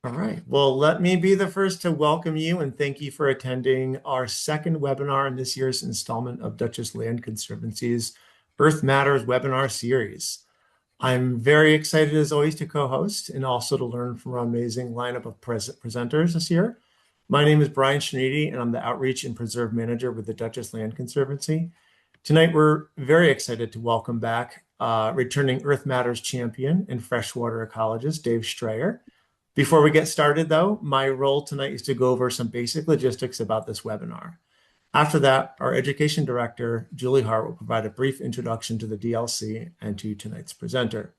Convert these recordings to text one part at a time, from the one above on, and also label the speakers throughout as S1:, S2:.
S1: All right. Well, let me be the first to welcome you and thank you for attending our second webinar in this year's installment of Dutchess Land Conservancy's Earth Matters webinar series. I'm very excited as always to co-host and also to learn from our amazing lineup of presenters this year. My name is Brian Schneidy and I'm the Outreach and Preserve Manager with the Dutchess Land Conservancy. Tonight, we're very excited to welcome back returning Earth Matters champion and freshwater ecologist, Dave Strayer. Before we get started, though, my role tonight is to go over some basic logistics about this webinar. After that, our education director, Julie Hart, will provide a brief introduction to the DLC and to tonight's presenter.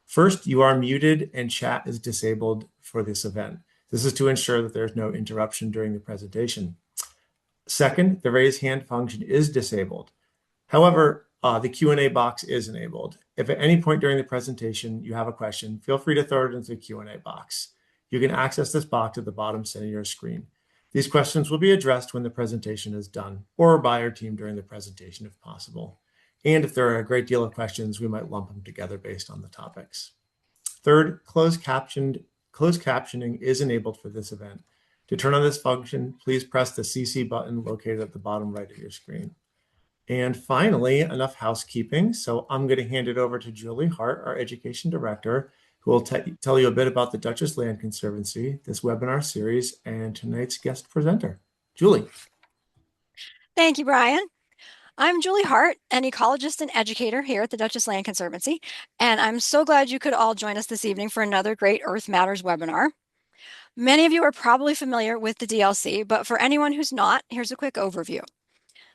S1: First, you are muted and chat is disabled for this event. This is to ensure that there's no interruption during the presentation. Second, the raise hand function is disabled. However, the Q&A box is enabled. If at any point during the presentation you have a question, feel free to throw it into the Q&A box. You can access this box at the bottom center of your screen. These questions will be addressed when the presentation is done or by our team during the presentation if possible. And if there are a great deal of questions, we might lump them together based on the topics. Third, closed captioning is enabled for this event. To turn on this function, please press the CC button located at the bottom right of your screen. And finally, enough housekeeping. So I'm going to hand it over to Julie Hart, our education director, who will tell you a bit about the Dutchess Land Conservancy, this webinar series, and tonight's guest presenter. Julie.
S2: Thank you, Brian. I'm Julie Hart, an ecologist and educator here at the Dutchess Land Conservancy, and I'm so glad you could all join us this evening for another great Earth Matters webinar. Many of you are probably familiar with the DLC, but for anyone who's not, here's a quick overview.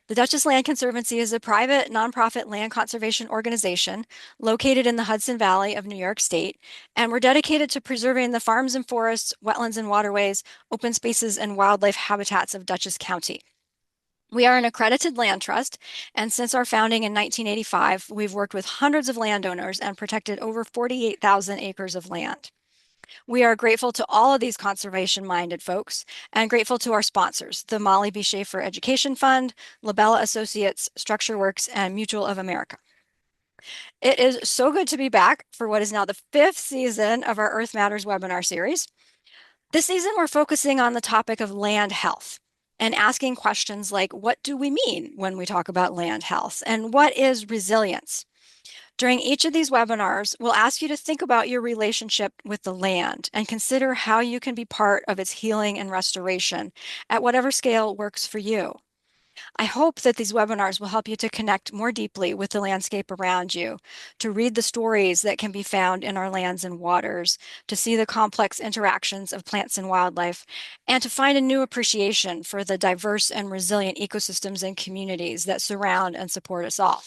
S2: The Dutchess Land Conservancy is a private, nonprofit land conservation organization located in the Hudson Valley of New York State, and we're dedicated to preserving the farms and forests, wetlands and waterways, open spaces, and wildlife habitats of Dutchess County. We are an accredited land trust, and since our founding in 1985, we've worked with hundreds of landowners and protected over 48,000 acres of land. We are grateful to all of these conservation-minded folks and grateful to our sponsors, the Molly B. Schaefer Education Fund, Labella Associates, Structure Works, and Mutual of America. It is so good to be back for what is now the 5th season of our Earth Matters webinar series. This season, we're focusing on the topic of land health and asking questions like, what do we mean when we talk about land health? And what is resilience? During each of these webinars, we'll ask you to think about your relationship with the land and consider how you can be part of its healing and restoration at whatever scale works for you. I hope that these webinars will help you to connect more deeply with the landscape around you, to read the stories that can be found in our lands and waters, to see the complex interactions of plants and wildlife, and to find a new appreciation for the diverse and resilient ecosystems and communities that surround and support us all.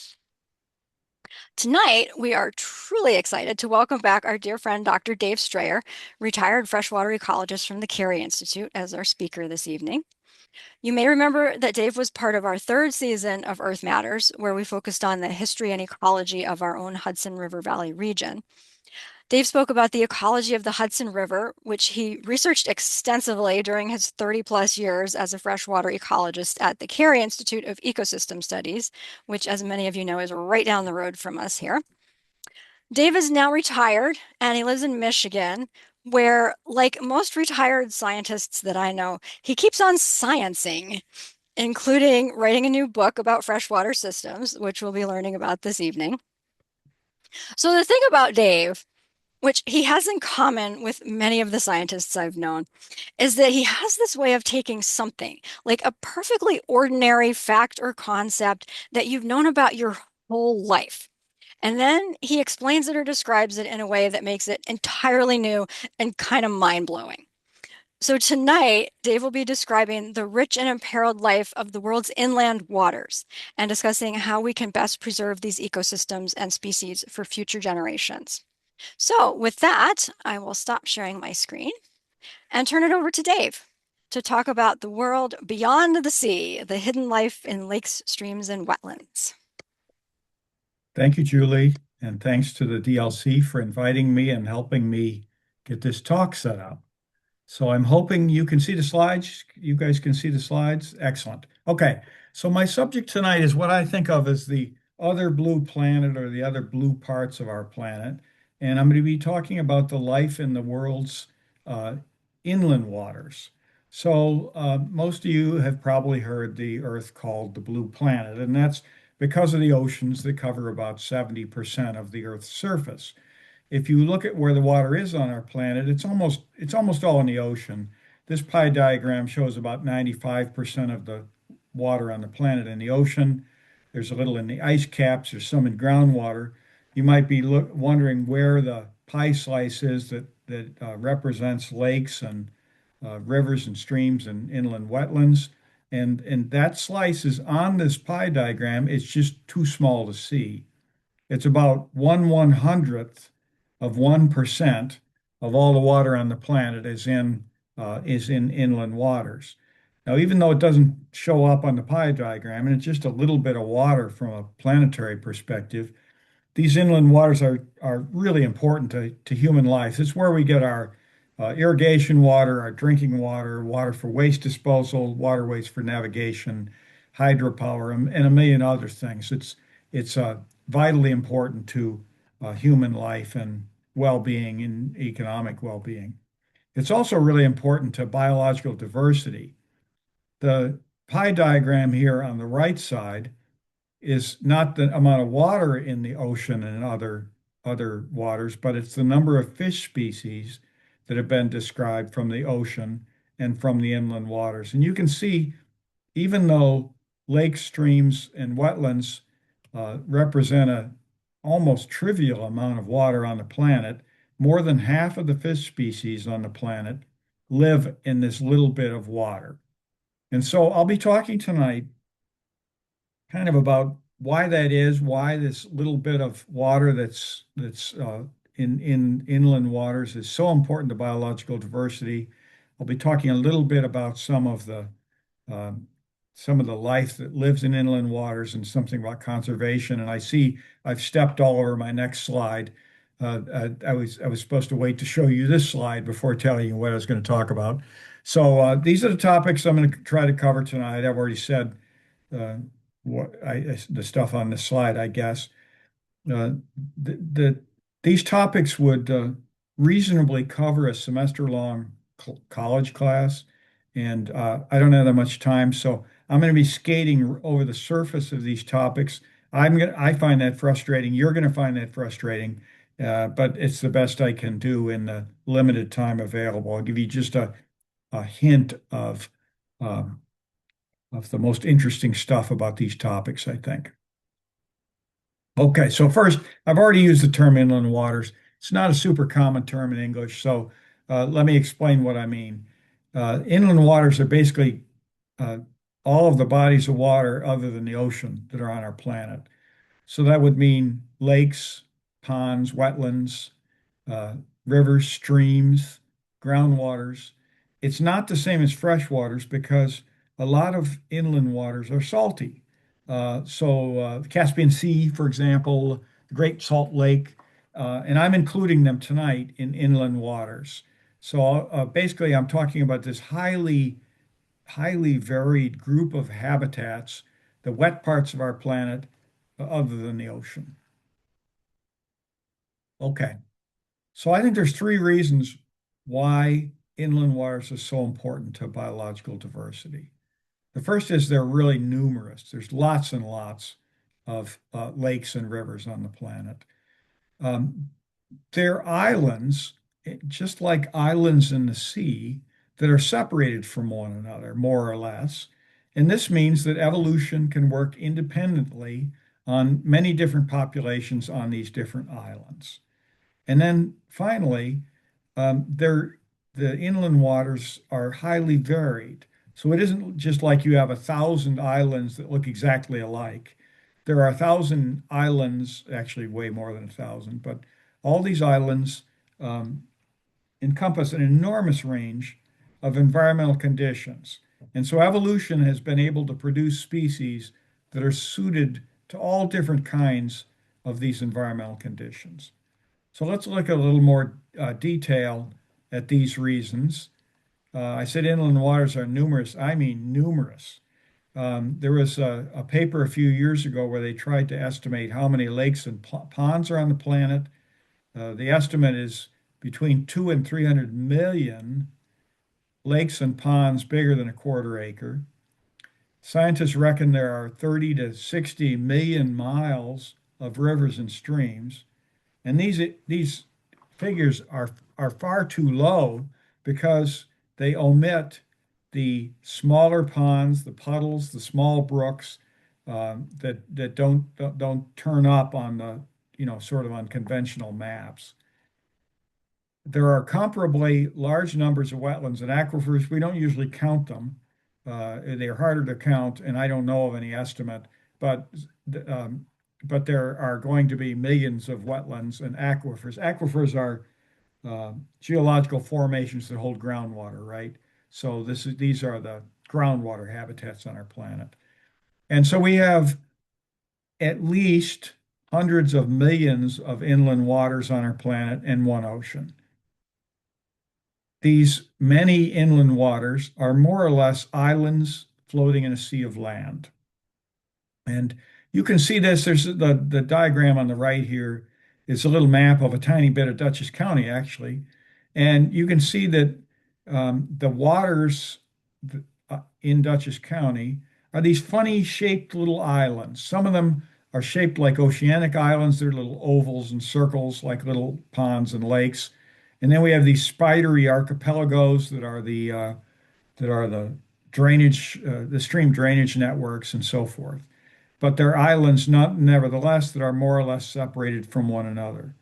S2: Tonight, we are truly excited to welcome back our dear friend, Dr. Dave Strayer, retired freshwater ecologist from the Cary Institute, as our speaker this evening. You may remember that Dave was part of our 3rd season of Earth Matters, where we focused on the history and ecology of our own Hudson River Valley region. Dave spoke about the ecology of the Hudson River, which he researched extensively during his 30-plus years as a freshwater ecologist at the Cary Institute of Ecosystem Studies, which, as many of you know, is right down the road from us here. Dave is now retired, and he lives in Michigan, where, like most retired scientists that I know, he keeps on sciencing, including writing a new book about freshwater systems, which we'll be learning about this evening. So the thing about Dave, which he has in common with many of the scientists I've known, is that he has this way of taking something, like a perfectly ordinary fact or concept that you've known about your whole life. And then he explains it or describes it in a way that makes it entirely new and kind of mind-blowing. So tonight, Dave will be describing the rich and imperiled life of the world's inland waters and discussing how we can best preserve these ecosystems and species for future generations. So with that, I will stop sharing my screen and turn it over to Dave to talk about the world beyond the sea, the hidden life in lakes, streams, and wetlands.
S3: Thank you, Julie, and thanks to the DLC for inviting me and helping me get this talk set up. So I'm hoping you can see the slides. You guys can see the slides. Excellent. Okay, so my subject tonight is what I think of as the other blue planet or the other blue parts of our planet. And I'm going to be talking about the life in the world's inland waters. So most of you have probably heard the Earth called the blue planet, and that's because of the oceans that cover about 70% of the Earth's surface. If you look at where the water is on our planet, it's almost all in the ocean. This pie diagram shows about 95% of the water on the planet in the ocean. There's a little in the ice caps, there's some in groundwater. You might be wondering where the pie slice is that represents lakes and rivers and streams and inland wetlands. And that slice is on this pie diagram. It's just too small to see. It's about 1/100th of 1% of all the water on the planet is in inland waters. Now, even though it doesn't show up on the pie diagram, and it's just a little bit of water from a planetary perspective, these inland waters are really important to human life. It's where we get our irrigation water, our drinking water, water for waste disposal, waterways for navigation, hydropower, and a million other things. It's vitally important to human life and well-being and economic well-being. It's also really important to biological diversity. The pie diagram here on the right side is not the amount of water in the ocean and other waters, but it's the number of fish species that have been described from the ocean and from the inland waters. And you can see, even though lakes, streams, and wetlands represent a almost trivial amount of water on the planet, more than half of the fish species on the planet live in this little bit of water. And so I'll be talking tonight kind of about why that is, why this little bit of water that's in inland waters is so important to biological diversity. I'll be talking a little bit about um, some of the life that lives in inland waters and something about conservation. And I see I've stepped all over my next slide. I was supposed to wait to show you this slide before telling you what I was going to talk about. So these are the topics I'm going to try to cover tonight. I've already said uh, the stuff on this slide, I guess. Uh, the these topics would reasonably cover a semester-long college class, and I don't have that much time, so I'm going to be skating over the surface of these topics. I find that frustrating. You're going to find that frustrating, but it's the best I can do in the limited time available. I'll give you just a hint um, of the most interesting stuff about these topics, I think. Okay, so first, I've already used the term inland waters. It's not a super common term in English, so let me explain what I mean. Inland waters are basically uh, all of the bodies of water other than the ocean that are on our planet. So that would mean lakes, ponds, wetlands, uh, rivers, streams, groundwaters. It's not the same as freshwaters because a lot of inland waters are salty. The Caspian Sea, for example, the Great Salt Lake, and I'm including them tonight in inland waters. So basically, I'm talking about this highly varied group of habitats, the wet parts of our planet, other than the ocean. Okay. So I think there's three reasons why inland waters are so important to biological diversity. The first is they're really numerous. There's lots and lots of lakes and rivers on the planet. Um, they're islands, just like islands in the sea, that are separated from one another, more or less. And this means that evolution can work independently on many different populations on these different islands. And then finally, the inland waters are highly varied. So it isn't just like you have 1,000 islands that look exactly alike. There are 1,000 islands, actually way more than 1,000, but all these islands um, encompass an enormous range of environmental conditions. And so evolution has been able to produce species that are suited to all different kinds of these environmental conditions. So let's look at a little more detail at these reasons. I said inland waters are numerous. I mean numerous. There was a paper a few years ago where they tried to estimate how many lakes and ponds are on the planet. The estimate is between 2 and 300 million, lakes and ponds bigger than a quarter acre. Scientists reckon there are 30 to 60 million miles of rivers and streams. And these figures are far too low because they omit the smaller ponds, the puddles, the small brooks that don't turn up on the sort of on conventional maps. There are comparably large numbers of wetlands and aquifers. We don't usually count them. They're harder to count, and I don't know of any estimate, but um, but there are going to be millions of wetlands and aquifers. Aquifers are geological formations that hold groundwater, right? So these are the groundwater habitats on our planet. And so we have at least hundreds of millions of inland waters on our planet and one ocean. These many inland waters are more or less islands floating in a sea of land. And you can see this. There's the diagram on the right here. It's a little map of a tiny bit of Dutchess County, actually. And you can see that the waters in Dutchess County are these funny shaped little islands. Some of them are shaped like oceanic islands. They're little ovals and circles like little ponds and lakes. And then we have these spidery archipelagos that are the drainage, the stream drainage networks and so forth. But they're islands, not nevertheless, that are more or less separated from one another.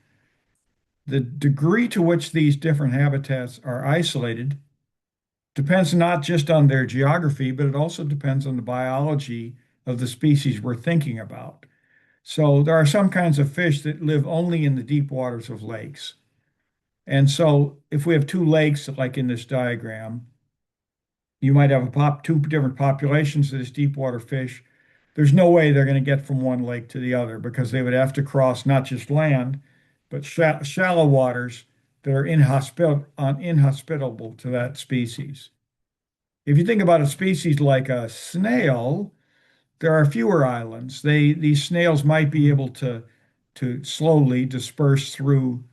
S3: The degree to which these different habitats are isolated depends not just on their geography, but it also depends on the biology of the species we're thinking about. So there are some kinds of fish that live only in the deep waters of lakes. And so if we have two lakes, like in this diagram, you might have two different populations of this deep water fish. There's no way they're going to get from one lake to the other because they would have to cross not just land, but shallow waters that are inhospitable to that species. If you think about a species like a snail, there are fewer islands. These snails might be able to slowly disperse through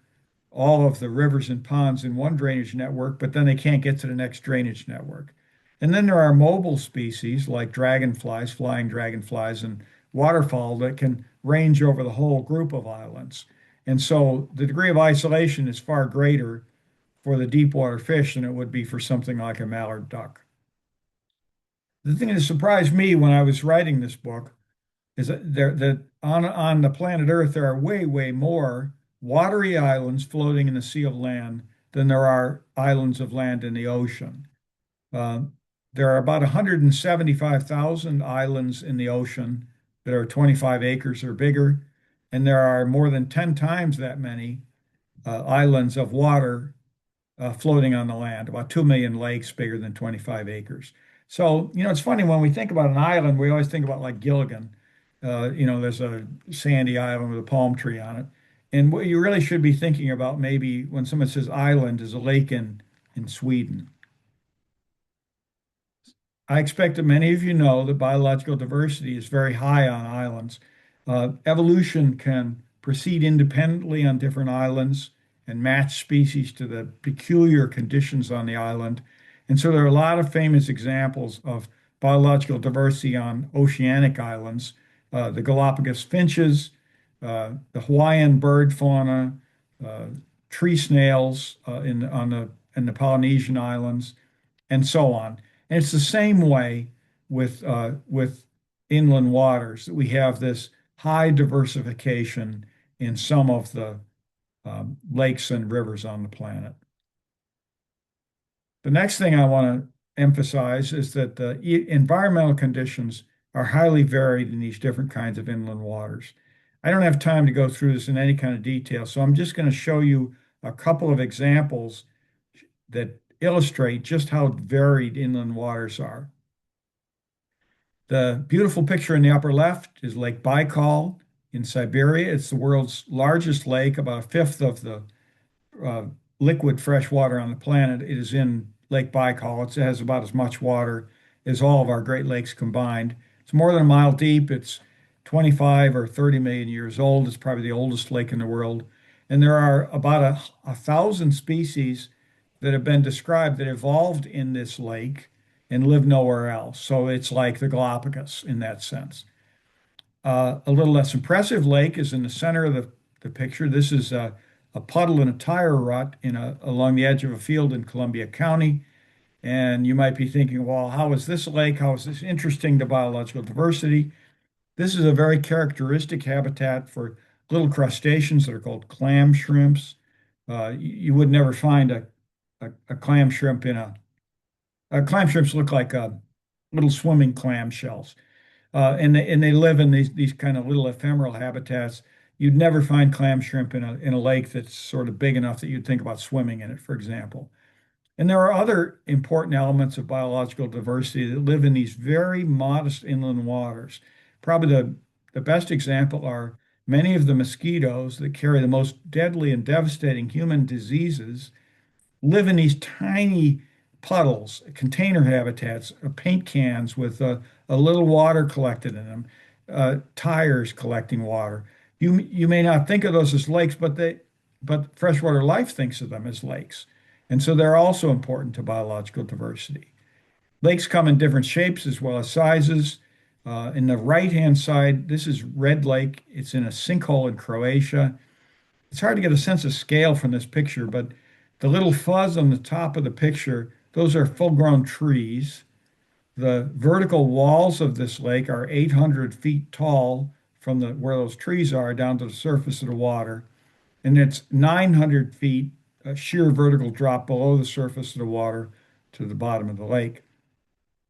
S3: all of the rivers and ponds in one drainage network, but then they can't get to the next drainage network. And then there are mobile species like dragonflies, flying dragonflies, and waterfowl that can range over the whole group of islands. And so the degree of isolation is far greater for the deep water fish than it would be for something like a mallard duck. The thing that surprised me when I was writing this book is that on the planet Earth, there are way more watery islands floating in the sea of land than there are islands of land in the ocean. Uh, there are about 175,000 islands in the ocean that are 25 acres or bigger, and there are more than 10 times that many islands of water floating on the land, about 2 million lakes bigger than 25 acres. So, it's funny when we think about an island, we always think about like Gilligan. There's a sandy island with a palm tree on it. And what you really should be thinking about maybe when someone says island is a lake in Sweden. I expect that many of you know that biological diversity is very high on islands. Evolution can proceed independently on different islands and match species to the peculiar conditions on the island. And so there are a lot of famous examples of biological diversity on oceanic islands, the Galapagos finches, the Hawaiian bird fauna, uh, tree snails in the Polynesian islands, and so on. And it's the same way with inland waters that we have this high diversification in some of the lakes and rivers on the planet. The next thing I want to emphasize is that the environmental conditions are highly varied in these different kinds of inland waters. I don't have time to go through this in any kind of detail, so I'm just going to show you a couple of examples that illustrate just how varied inland waters are. The beautiful picture in the upper left is Lake Baikal in Siberia. It's the world's largest lake, about a fifth of the uh, liquid fresh water on the planet. It is in Lake Baikal. It has about as much water as all of our Great Lakes combined. It's more than a mile deep. It's 25 or 30 million years old. It's probably the oldest lake in the world. And there are about 1,000 species that have been described that evolved in this lake and live nowhere else. So it's like the Galapagos in that sense. A little less impressive lake is in the center of the picture. This is a puddle in a tire rut along the edge of a field in Columbia County. And you might be thinking, well, how is this lake? How is this interesting to biological diversity? This is a very characteristic habitat for little crustaceans that are called clam shrimps. You would never find a clam shrimp clam shrimps look like little swimming clam shells. And they live in these kind of little ephemeral habitats. You'd never find clam shrimp in a lake that's sort of big enough that you'd think about swimming in it, for example. And there are other important elements of biological diversity that live in these very modest inland waters. Probably the best example are many of the mosquitoes that carry the most deadly and devastating human diseases live in these tiny puddles, container habitats, paint cans with a little water collected in them, tires collecting water. You may not think of those as lakes, but freshwater life thinks of them as lakes. And so they're also important to biological diversity. Lakes come in different shapes as well as sizes. In the right-hand side, this is Red Lake. It's in a sinkhole in Croatia. It's hard to get a sense of scale from this picture, but the little fuzz on the top of the picture, those are full-grown trees. The vertical walls of this lake are 800 feet tall from where those trees are down to the surface of the water. And it's 900 feet sheer vertical drop below the surface of the water to the bottom of the lake.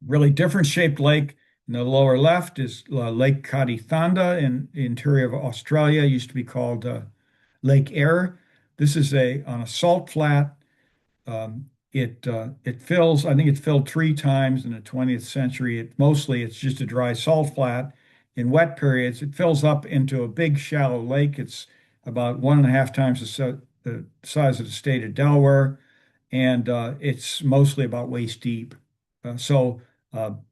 S3: Really different shaped lake. In the lower left is Lake Kadithanda in the interior of Australia. It used to be called Lake Eyre. This is on a salt flat. It fills. I think it filled 3 times in the 20th century. It's just a dry salt flat. In wet periods, it fills up into a big shallow lake. It's about 1.5 times the size of the state of Delaware, and it's mostly about waist deep.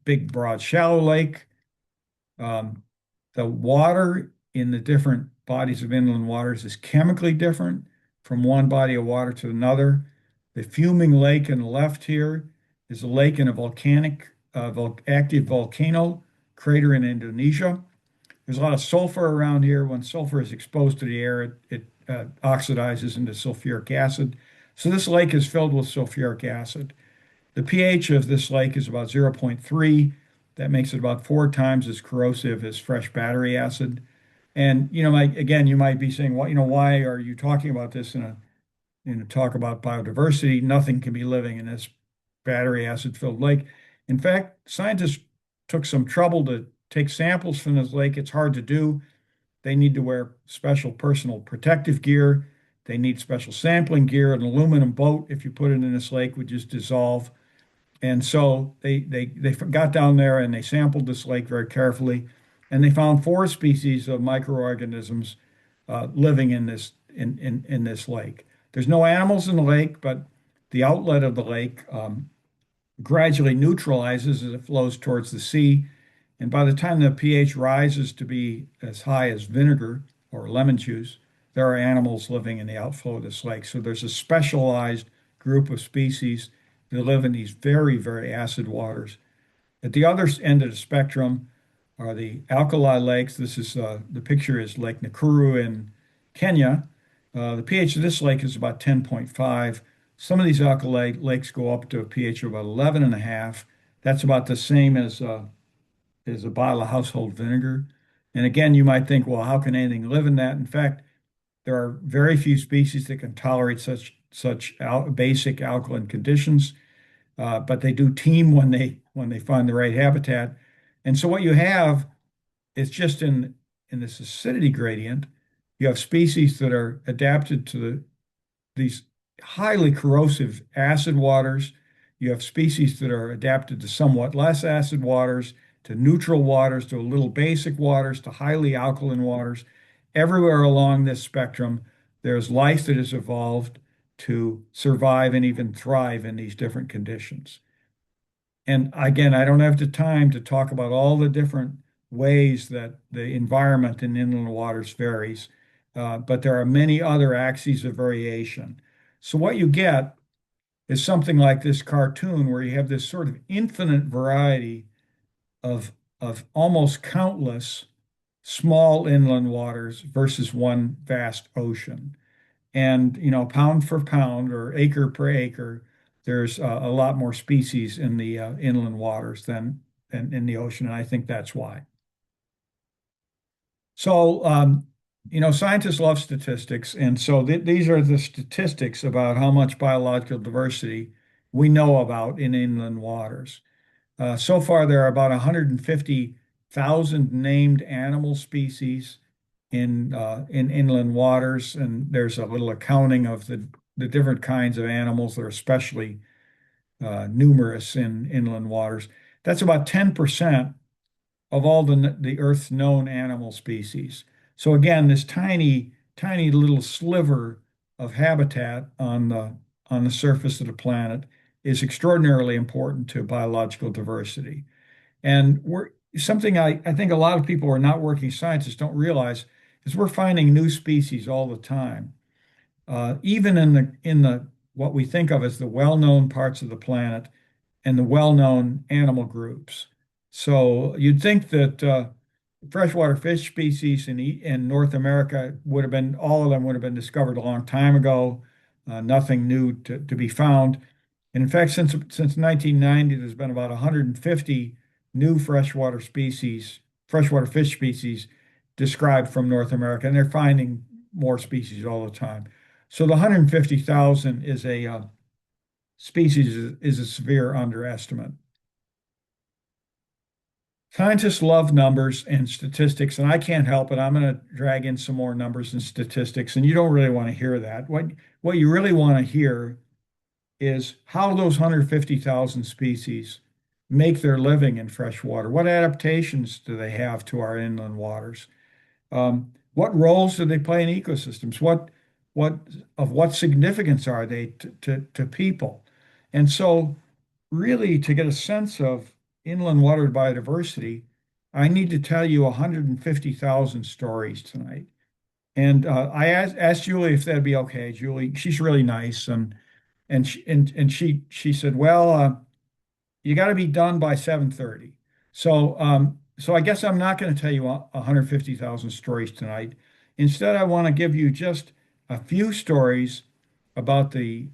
S3: Big, broad, shallow lake. Um, the water in the different bodies of inland waters is chemically different from one body of water to another. The fuming lake in the left here is a lake in a active volcano crater in Indonesia. There's a lot of sulfur around here. When sulfur is exposed to the air, it oxidizes into sulfuric acid. So this lake is filled with sulfuric acid. The pH of this lake is about 0.3. That makes it about 4 times as corrosive as fresh battery acid. And again, you might be saying, well, why are you talking about this in a talk about biodiversity? Nothing can be living in this battery acid-filled lake. In fact, scientists took some trouble to take samples from this lake. It's hard to do. They need to wear special personal protective gear. They need special sampling gear. An aluminum boat, if you put it in this lake, would just dissolve. And so they got down there and they sampled this lake very carefully, and they found 4 species of microorganisms living in this lake. There's no animals in the lake, but the outlet of the lake gradually neutralizes as it flows towards the sea. And by the time the pH rises to be as high as vinegar or lemon juice, there are animals living in the outflow of this lake. So there's a specialized group of species that live in these very, very acid waters. At the other end of the spectrum are the alkali lakes. The picture is Lake Nakuru in Kenya. The pH of this lake is about 10.5. Some of these alkali lakes go up to a pH of about 11.5. That's about the same as a bottle of household vinegar. And again, you might think, well, how can anything live in that? In fact, there are very few species that can tolerate such basic alkaline conditions, but they do team when they find the right habitat. And so what you have is just in this acidity gradient, you have species that are adapted to these highly corrosive acid waters. You have species that are adapted to somewhat less acid waters, to neutral waters, to a little basic waters, to highly alkaline waters. Everywhere along this spectrum, there's life that has evolved to survive and even thrive in these different conditions. And again, I don't have the time to talk about all the different ways that the environment in inland waters varies, but there are many other axes of variation. So what you get is something like this cartoon where you have this sort of infinite variety of almost countless small inland waters versus one vast ocean. And, pound for pound or acre per acre, there's a lot more species in the inland waters than in the ocean. And I think that's why. So, scientists love statistics. And so these are the statistics about how much biological diversity we know about in inland waters. So far, there are about 150,000 named animal species in inland waters, and there's a little accounting of the different kinds of animals that are especially numerous in inland waters. That's about 10% of all the Earth's known animal species. So again, this tiny, tiny little sliver of habitat on the surface of the planet is extraordinarily important to biological diversity. And something I think a lot of people who are not working scientists don't realize is we're finding new species all the time. Even in the what we think of as the well-known parts of the planet and the well-known animal groups. So you'd think that freshwater fish species in North America would have been, all of them would have been discovered a long time ago, nothing new to be found. And in fact, since 1990, there's been about 150 new freshwater fish species described from North America, and they're finding more species all the time. So the 150,000 is a species is a severe underestimate. Scientists love numbers and statistics, and I can't help it. I'm going to drag in some more numbers and statistics, and you don't really want to hear that. What you really want to hear is how those 150,000 species make their living in fresh water. What adaptations do they have to our inland waters? What roles do they play in ecosystems? What significance are they to people? And so, really, to get a sense of inland water biodiversity, I need to tell you 150,000 stories tonight. And I asked Julie if that'd be okay. Julie, she's really nice, and she said, well, you got to be done by 7:30. So I guess I'm not going to tell you 150,000 stories tonight. Instead, I want to give you just a few stories about the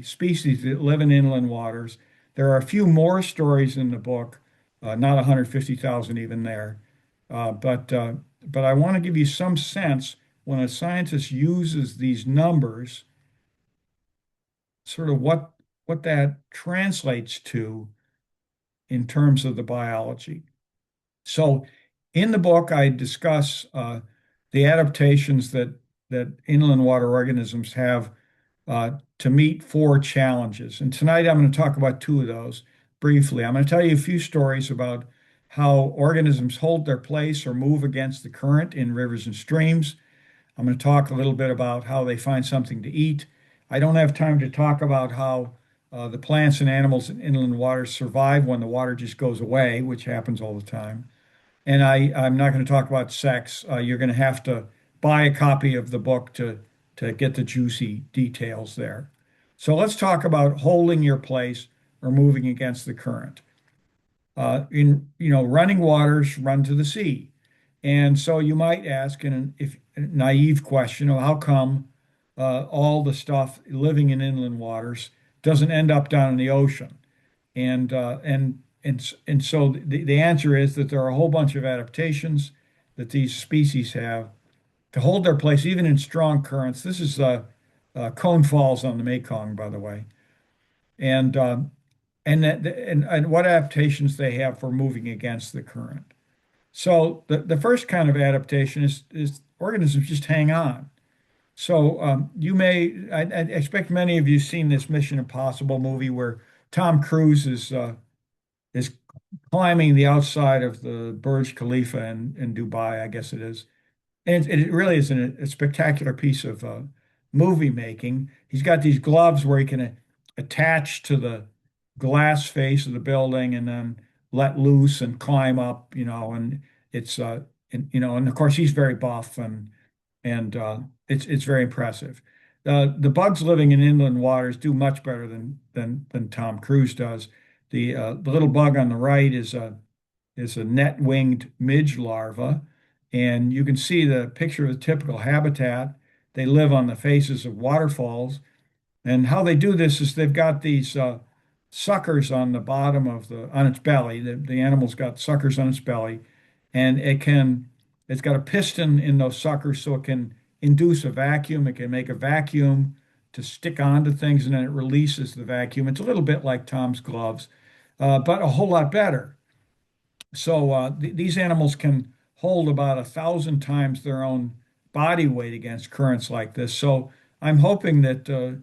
S3: species that live in inland waters. There are a few more stories in the book, not 150,000 even there, but I want to give you some sense when a scientist uses these numbers, sort of what that translates to in terms of the biology. So in the book, I discuss the adaptations that inland water organisms have to meet four challenges. And tonight I'm going to talk about two of those briefly. I'm going to tell you a few stories about how organisms hold their place or move against the current in rivers and streams. I'm going to talk a little bit about how they find something to eat. I don't have time to talk about how the plants and animals in inland waters survive when the water just goes away, which happens all the time. And I'm not going to talk about sex. You're going to have to buy a copy of the book to get the juicy details there. So let's talk about holding your place or moving against the current. Running waters run to the sea. And so you might ask if a naive question of how come all the stuff living in inland waters doesn't end up down in the ocean? And so the answer is that there are a whole bunch of adaptations that these species have to hold their place even in strong currents. This is Cone Falls on the Mekong, by the way, and and what adaptations they have for moving against the current. So the first kind of adaptation is organisms just hang on. So I expect many of you seen this Mission Impossible movie where Tom Cruise is climbing the outside of the Burj Khalifa in Dubai, I guess it is. And it really is a spectacular piece of movie making. He's got these gloves where he can attach to the glass face of the building and then let loose and climb up, and it's and of course he's very buff and it's very impressive. The bugs living in inland waters do much better than Tom Cruise does. The little bug on the right is a net-winged midge larva, and you can see the picture of the typical habitat. They live on the faces of waterfalls, and how they do this is they've got these suckers on the bottom of on its belly. The animal's got suckers on its belly, and it's got a piston in those suckers so it can induce a vacuum. It can make a vacuum to stick onto things, and then it releases the vacuum. It's a little bit like Tom's gloves, but a whole lot better. So these animals can hold about 1,000 times their own body weight against currents like this. So I'm hoping that in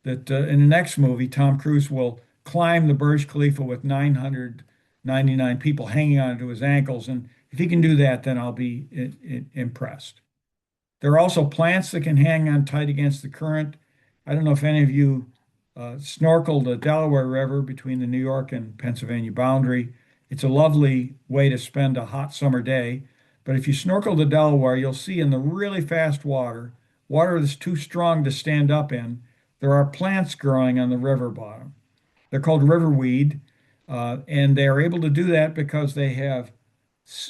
S3: the next movie, Tom Cruise will climb the Burj Khalifa with 999 people hanging onto his ankles. And if he can do that, then I'll be impressed. There are also plants that can hang on tight against the current. I don't know if any of you snorkeled the Delaware River between the New York and Pennsylvania boundary. It's a lovely way to spend a hot summer day. But if you snorkel the Delaware, you'll see in the really fast water, water that's too strong to stand up in, there are plants growing on the river bottom. They're called riverweed, and they are able to do that because they have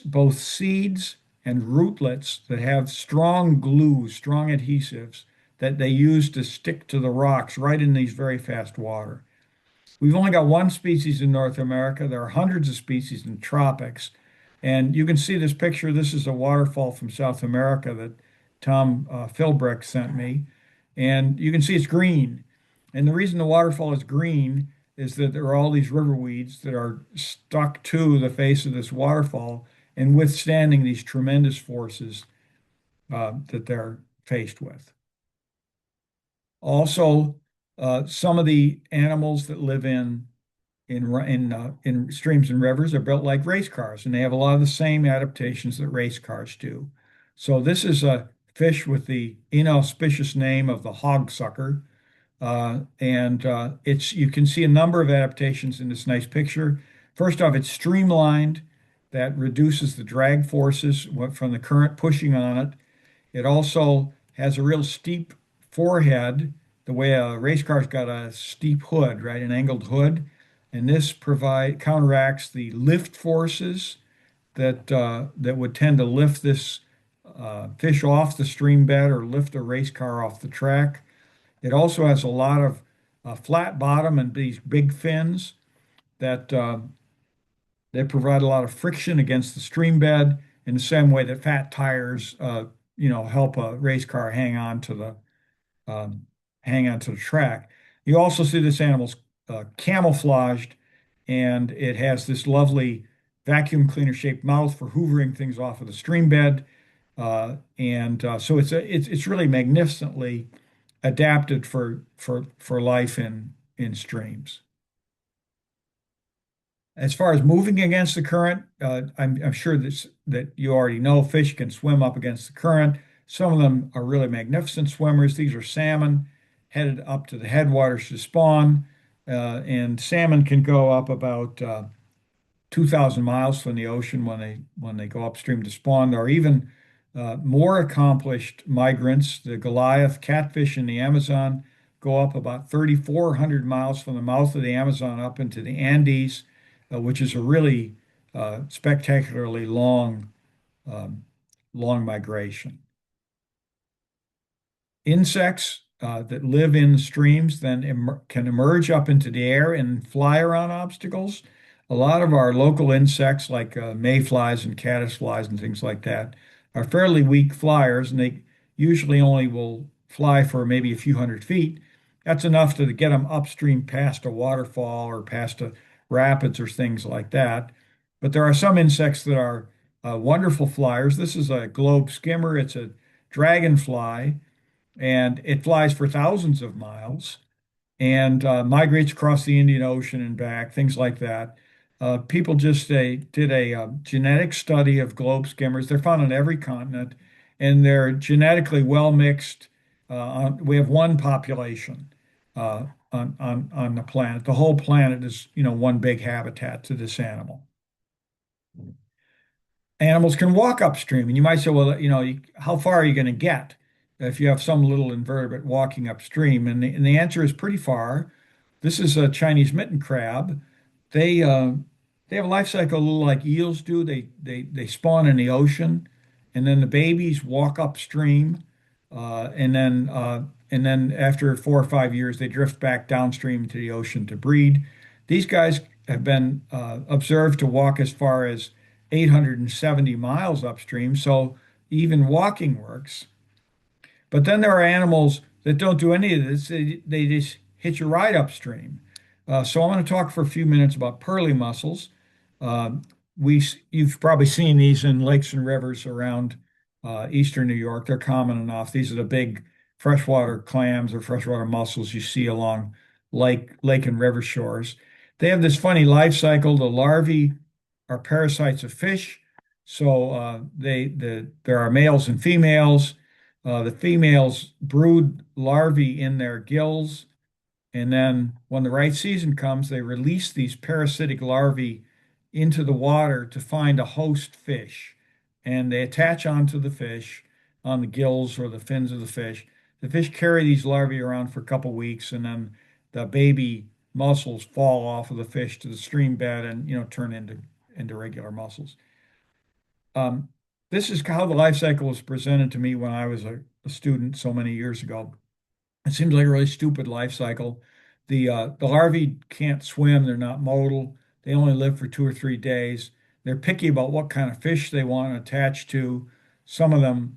S3: both seeds and rootlets that have strong glue, strong adhesives that they use to stick to the rocks right in these very fast water. We've only got one species in North America. There are hundreds of species in the tropics. And you can see this picture. This is a waterfall from South America that Tom Philbrick sent me. And you can see it's green. And the reason the waterfall is green is that there are all these river weeds that are stuck to the face of this waterfall and withstanding these tremendous forces that they're faced with. Also, some of the animals that live in streams and rivers are built like race cars, and they have a lot of the same adaptations that race cars do. So this is a fish with the inauspicious name of the hogsucker, and you can see a number of adaptations in this nice picture. First off, it's streamlined. That reduces the drag forces from the current pushing on it. It also has a real steep forehead, the way a race car's got a steep hood, right? An angled hood. And this counteracts the lift forces that would tend to lift this fish off the stream bed or lift a race car off the track. It also has a lot of flat bottom and these big fins that they provide a lot of friction against the stream bed in the same way that fat tires, help a race car um, hang onto the track. You also see this animal's camouflaged, and it has this lovely vacuum cleaner shaped mouth for hoovering things off of the stream bed. So it's really magnificently adapted for life in streams. As far as moving against the current, I'm sure that you already know fish can swim up against the current. Some of them are really magnificent swimmers. These are salmon headed up to the headwaters to spawn, and salmon can go up about 2,000 miles from the ocean when they go upstream to spawn. There are even more accomplished migrants. The Goliath catfish in the Amazon go up about 3,400 miles from the mouth of the Amazon up into the Andes, which is a really spectacularly long migration. Insects that live in streams then can emerge up into the air and fly around obstacles. A lot of our local insects, like mayflies and caddisflies and things like that, are fairly weak flyers, and they usually only will fly for maybe a few hundred feet. That's enough to get them upstream past a waterfall or past a rapids or things like that. But there are some insects that are wonderful flyers. This is a globe skimmer. It's a dragonfly, and it flies for thousands of miles and migrates across the Indian Ocean and back, things like that. People just did a genetic study of globe skimmers. They're found on every continent, and they're genetically well mixed. We have one population on the planet. The whole planet is, one big habitat to this animal. Animals can walk upstream, and you might say, well, how far are you going to get? if you have some little invertebrate walking upstream? And the answer is pretty far. This is a Chinese mitten crab. They uh, they have a life cycle a little like eels do. They spawn in the ocean, and then the babies walk upstream, and then after 4 or 5 years, they drift back downstream to the ocean to breed. These guys have been observed to walk as far as 870 miles upstream, so even walking works. But then there are animals that don't do any of this. They just hitch a ride upstream. So I'm going to talk for a few minutes about pearly mussels. Uh, you've probably seen these in lakes and rivers around eastern New York. They're common enough. These are the big freshwater clams or freshwater mussels you see along lake and river shores. They have this funny life cycle. The larvae are parasites of fish. So there are males and females. The females brood larvae in their gills, and then when the right season comes, they release these parasitic larvae into the water to find a host fish. And they attach onto the fish on the gills or the fins of the fish. The fish carry these larvae around for a couple weeks, and then the baby mussels fall off of the fish to the stream bed and turn into regular mussels. Um, this is how the life cycle was presented to me when I was a student so many years ago. It seems like a really stupid life cycle. The larvae can't swim, they're not motile, they only live for 2 or 3 days. They're picky about what kind of fish they want to attach to. Some of them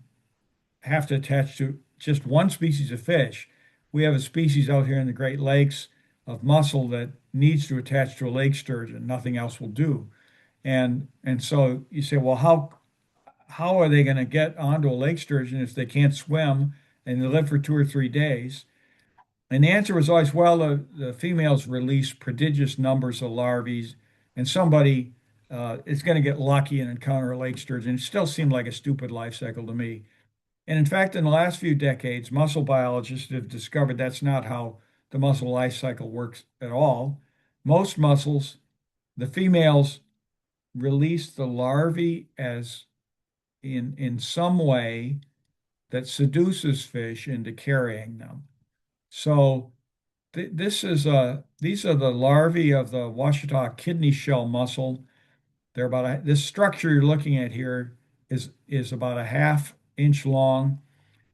S3: have to attach to just one species of fish. We have a species out here in the Great Lakes of mussel that needs to attach to a lake sturgeon. Nothing else will do. And so you say, well, how are they going to get onto a lake sturgeon if they can't swim and they live for 2 or 3 days? And the answer was always, well, the females release prodigious numbers of larvae, and somebody is going to get lucky and encounter a lake sturgeon. It still seemed like a stupid life cycle to me. And in fact, in the last few decades, mussel biologists have discovered that's not how the mussel life cycle works at all. Most mussels, the females release the larvae as in some way that seduces fish into carrying them. So these are the larvae of the Washita kidney shell mussel. They're this structure you're looking at here is about a half inch long.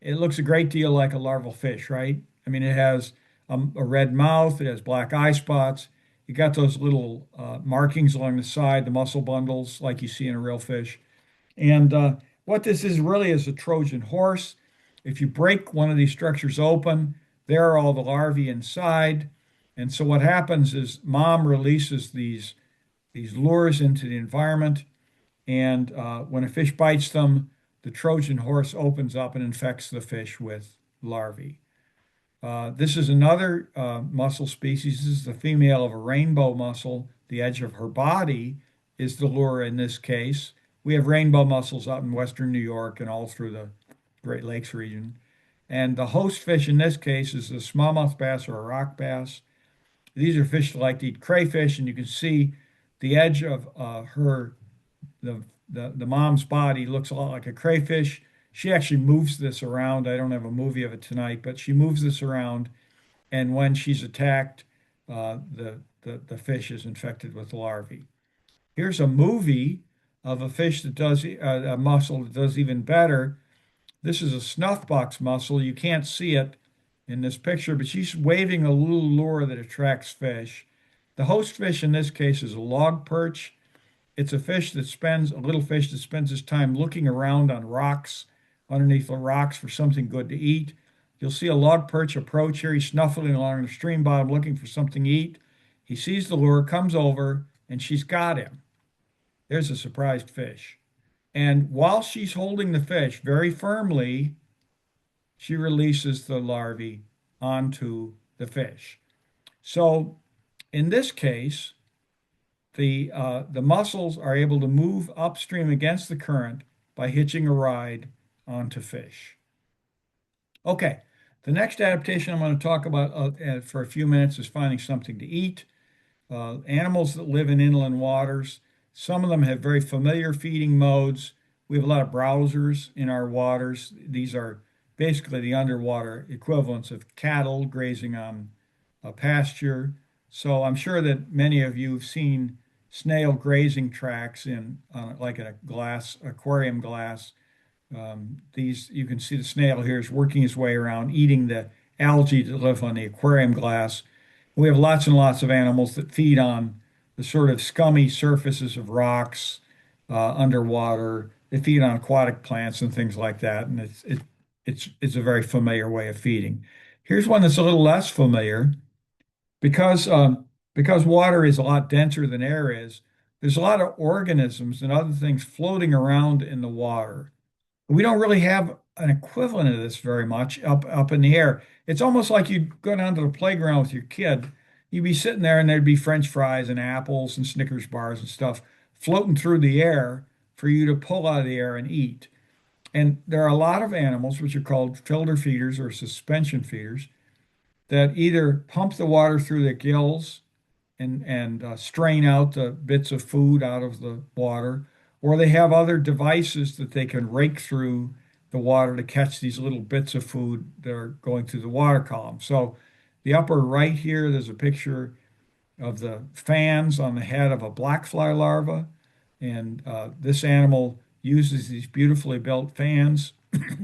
S3: It looks a great deal like a larval fish, right? I mean, it has a red mouth, it has black eye spots. You got those little markings along the side, the muscle bundles, like you see in a real fish. And what this is really is a Trojan horse. If you break one of these structures open, there are all the larvae inside. And so what happens is mom releases these lures into the environment. And when a fish bites them, the Trojan horse opens up and infects the fish with larvae. This is another mussel species. This is the female of a rainbow mussel. The edge of her body is the lure in this case. We have rainbow mussels out in western New York and all through the Great Lakes region. And the host fish in this case is a smallmouth bass or a rock bass. These are fish that like to eat crayfish, and you can see the edge of the mom's body looks a lot like a crayfish. She actually moves this around. I don't have a movie of it tonight, but she moves this around, and when she's attacked, the fish is infected with larvae. Here's a movie of a fish that does a mussel that does even better. This is a snuffbox mussel. You can't see it in this picture, but she's waving a little lure that attracts fish. The host fish in this case is a log perch. It's a little fish that spends its time looking around on rocks, underneath the rocks for something good to eat. You'll see a log perch approach here. He's snuffling along the stream bottom looking for something to eat. He sees the lure, comes over, and she's got him. There's a surprised fish. And while she's holding the fish very firmly, she releases the larvae onto the fish. So in this case, the mussels are able to move upstream against the current by hitching a ride onto fish. Okay, the next adaptation I'm going to talk about for a few minutes is finding something to eat. Animals that live in inland waters, some of them have very familiar feeding modes. We have a lot of browsers in our waters. These are basically the underwater equivalents of cattle grazing on a pasture. So I'm sure that many of you have seen snail grazing tracks in like in a glass aquarium glass. These you can see the snail here is working his way around eating the algae that live on the aquarium glass. We have lots and lots of animals that feed on the sort of scummy surfaces of rocks underwater. They feed on aquatic plants and things like that, and it's a very familiar way of feeding. Here's one that's a little less familiar because water is a lot denser than air is. There's a lot of organisms and other things floating around in the water. We don't really have an equivalent of this very much up in the air. It's almost like you'd go down to the playground with your kid. You'd be sitting there and there'd be French fries and apples and Snickers bars and stuff floating through the air for you to pull out of the air and eat. And there are a lot of animals which are called filter feeders or suspension feeders that either pump the water through their gills and strain out the bits of food out of the water, or they have other devices that they can rake through the water to catch these little bits of food that are going through the water column. So the upper right here, there's a picture of the fans on the head of a blackfly larva, and this animal uses these beautifully built fans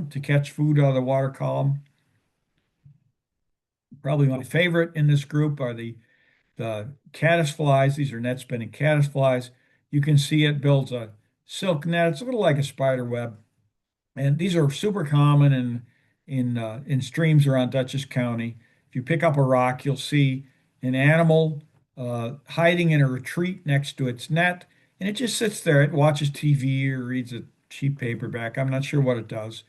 S3: to catch food out of the water column. Probably my favorite in this group are the caddisflies. These are net spinning caddisflies. You can see it builds a silk net. It's a little like a spider web. And these are super common in streams around Dutchess County. If you pick up a rock, you'll see an animal hiding in a retreat next to its net, and it just sits there. It watches TV or reads a cheap paperback. I'm not sure what it does.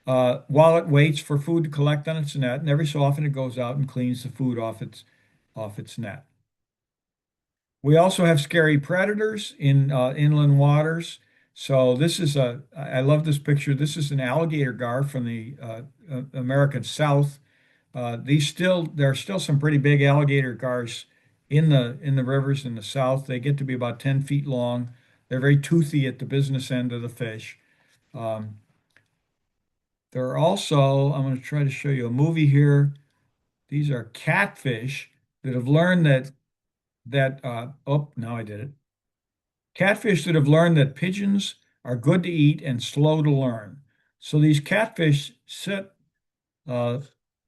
S3: While it waits for food to collect on its net, and every so often it goes out and cleans the food off its net. We also have scary predators in inland waters. So I love this picture. This is an alligator gar from the American South. There are still some pretty big alligator gars in the rivers in the South. They get to be about 10 feet long. They're very toothy at the business end of the fish. Um, there are also, I'm going to try to show you a movie here. These are catfish that have learned now I did it. Catfish that have learned that pigeons are good to eat and slow to learn. So these catfish sit uh,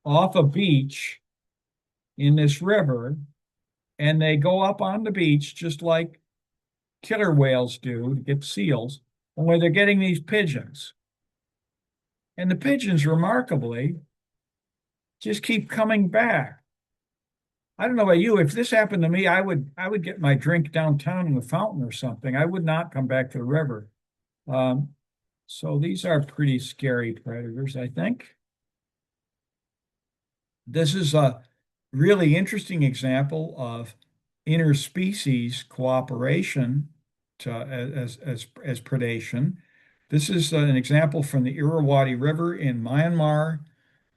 S3: off a beach in this river, and they go up on the beach just like killer whales do to get seals, and where they're getting these pigeons. And the pigeons, remarkably, just keep coming back. I don't know about you. If this happened to me, I would get my drink downtown in the fountain or something. I would not come back to the river. Um, so these are pretty scary predators, I think. This is a really interesting example of interspecies cooperation as predation. This is an example from the Irrawaddy River in Myanmar.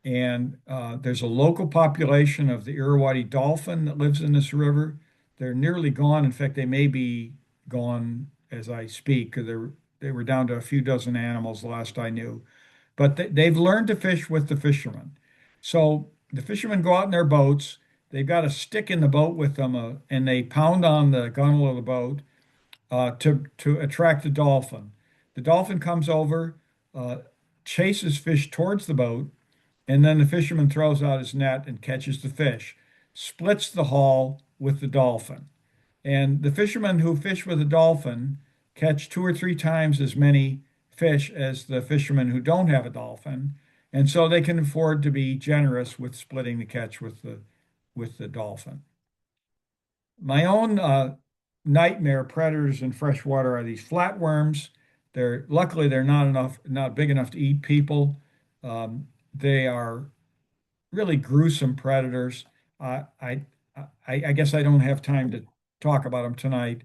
S3: And there's a local population of the Irrawaddy dolphin that lives in this river. They're nearly gone. In fact, they may be gone as I speak, because they were down to a few dozen animals the last I knew. But they've learned to fish with the fishermen. So the fishermen go out in their boats. They've got a stick in the boat with them, and they pound on the gunnel of the boat to attract the dolphin. The dolphin comes over, chases fish towards the boat, and then the fisherman throws out his net and catches the fish, splits the haul with the dolphin. And the fishermen who fish with the dolphin catch 2 or 3 times as many fish as the fishermen who don't have a dolphin. And so they can afford to be generous with splitting the catch with the dolphin. My own nightmare predators in freshwater are these flatworms. Luckily they're not big enough to eat people. They are really gruesome predators. I guess I don't have time to talk about them tonight.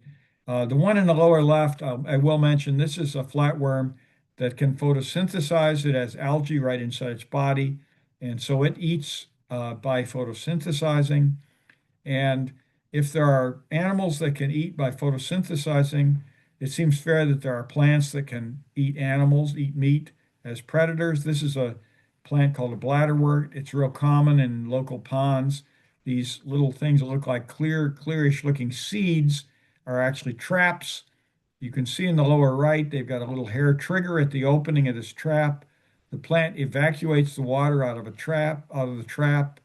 S3: The one in the lower left, I will mention, this is a flatworm that can photosynthesize. It has algae right inside its body, and so it eats by photosynthesizing. And if there are animals that can eat by photosynthesizing, it seems fair that there are plants that can eat animals, eat meat as predators. This is a plant called a bladderwort. It's real common in local ponds. These little things that look like clearish looking seeds are actually traps. You can see in the lower right, they've got a little hair trigger at the opening of this trap. The plant evacuates the water out of the trap.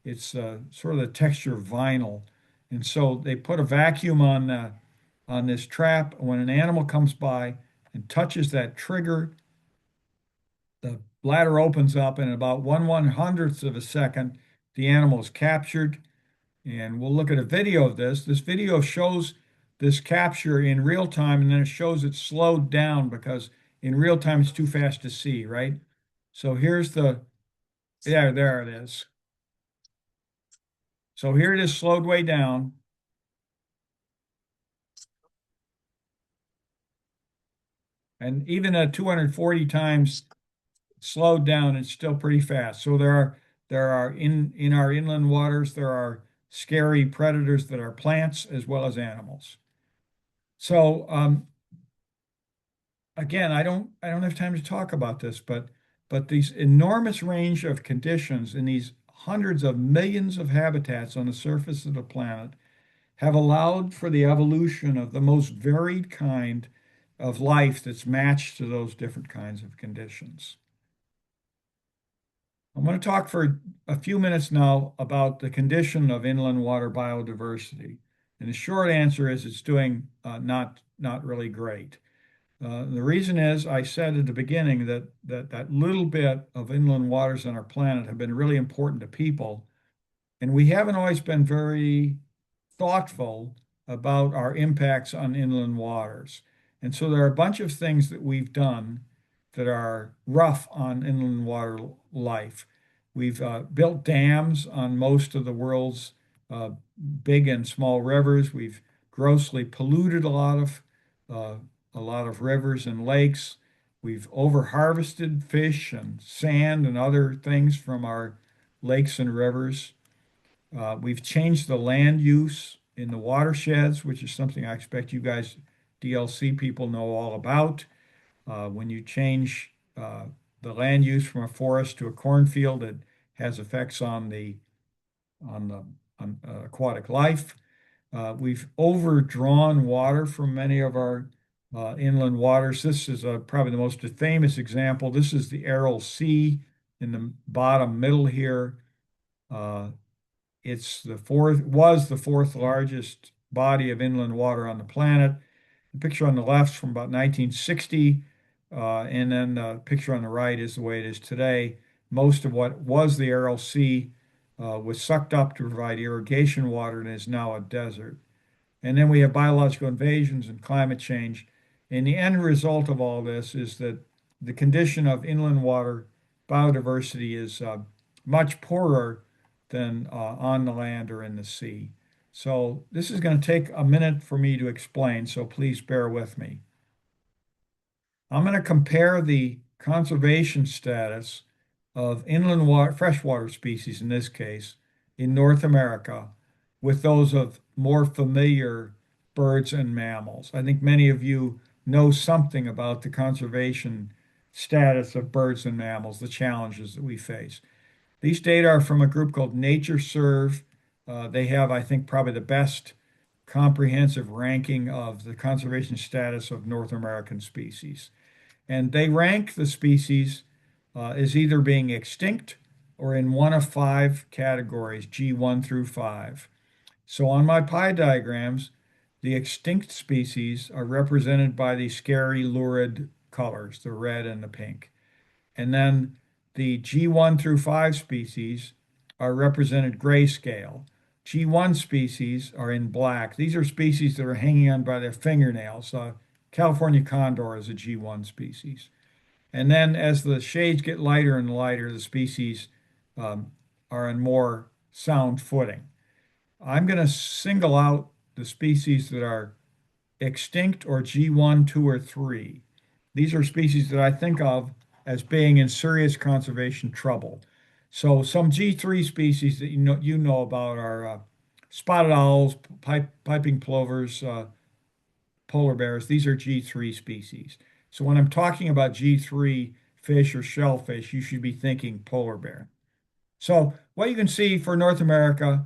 S3: It's sort of the texture of vinyl. And so they put a vacuum on this trap. When an animal comes by and touches that trigger, the bladder opens up in about 1/100th of a second. The animal is captured. And we'll look at a video of this. This video shows this capture in real time, and then it shows it slowed down because in real time it's too fast to see, right? So here's yeah, there it is. So here it is slowed way down. And even at 240 times slowed down, it's still pretty fast. So there are in our inland waters, there are scary predators that are plants as well as animals. So again, I don't have time to talk about this, but these enormous range of conditions in these hundreds of millions of habitats on the surface of the planet have allowed for the evolution of the most varied kind of life that's matched to those different kinds of conditions. I'm going to talk for a few minutes now about the condition of inland water biodiversity. And the short answer is it's doing not really great. The reason is I said at the beginning that little bit of inland waters on our planet have been really important to people, and we haven't always been very thoughtful about our impacts on inland waters. And so there are a bunch of things that we've done that are rough on inland water life. We've built dams on most of the world's uh, big and small rivers. We've grossly polluted uh, a lot of rivers and lakes. We've overharvested fish and sand and other things from our lakes and rivers. We've changed the land use in the watersheds, which is something I expect you guys, DLC people, know all about. When you change the land use from a forest to a cornfield, it has effects on aquatic life. We've overdrawn water from many of our inland waters. This is probably the most famous example. This is the Aral Sea in the bottom middle here. Uh, was the fourth largest body of inland water on the planet. The picture on the left is from about 1960, and then the picture on the right is the way it is today. Most of what was the Aral Sea was sucked up to provide irrigation water and is now a desert. And then we have biological invasions and climate change. And the end result of all this is that the condition of inland water biodiversity is much poorer than on the land or in the sea. So this is going to take a minute for me to explain, so please bear with me. I'm going to compare the conservation status of inland water, freshwater species in this case, in North America with those of more familiar birds and mammals. I think many of you know something about the conservation status of birds and mammals, the challenges that we face. These data are from a group called NatureServe. They have, I think, probably the best comprehensive ranking of the conservation status of North American species. And they rank the species as either being extinct or in one of five categories, G1 through 5. So on my pie diagrams, the extinct species are represented by these scary, lurid colors, the red and the pink. And then the G1 through 5 species are represented grayscale. G1 species are in black. These are species that are hanging on by their fingernails. California condor is a G1 species. And then as the shades get lighter and lighter, the species are in more sound footing. I'm going to single out the species that are extinct or G1, 2, or 3. These are species that I think of as being in serious conservation trouble. So some G3 species that you know about are spotted owls, piping plovers, polar bears. These are G3 species. So when I'm talking about G3 fish or shellfish, you should be thinking polar bear. So what you can see for North America,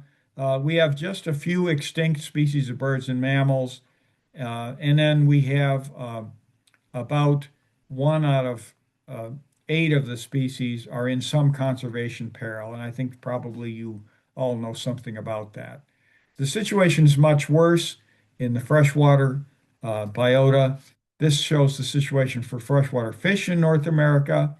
S3: we have just a few extinct species of birds and mammals, and then we have about one out of uh, eight of the species are in some conservation peril, and I think probably you all know something about that. The situation is much worse in the freshwater biota. This shows the situation for freshwater fish in North America.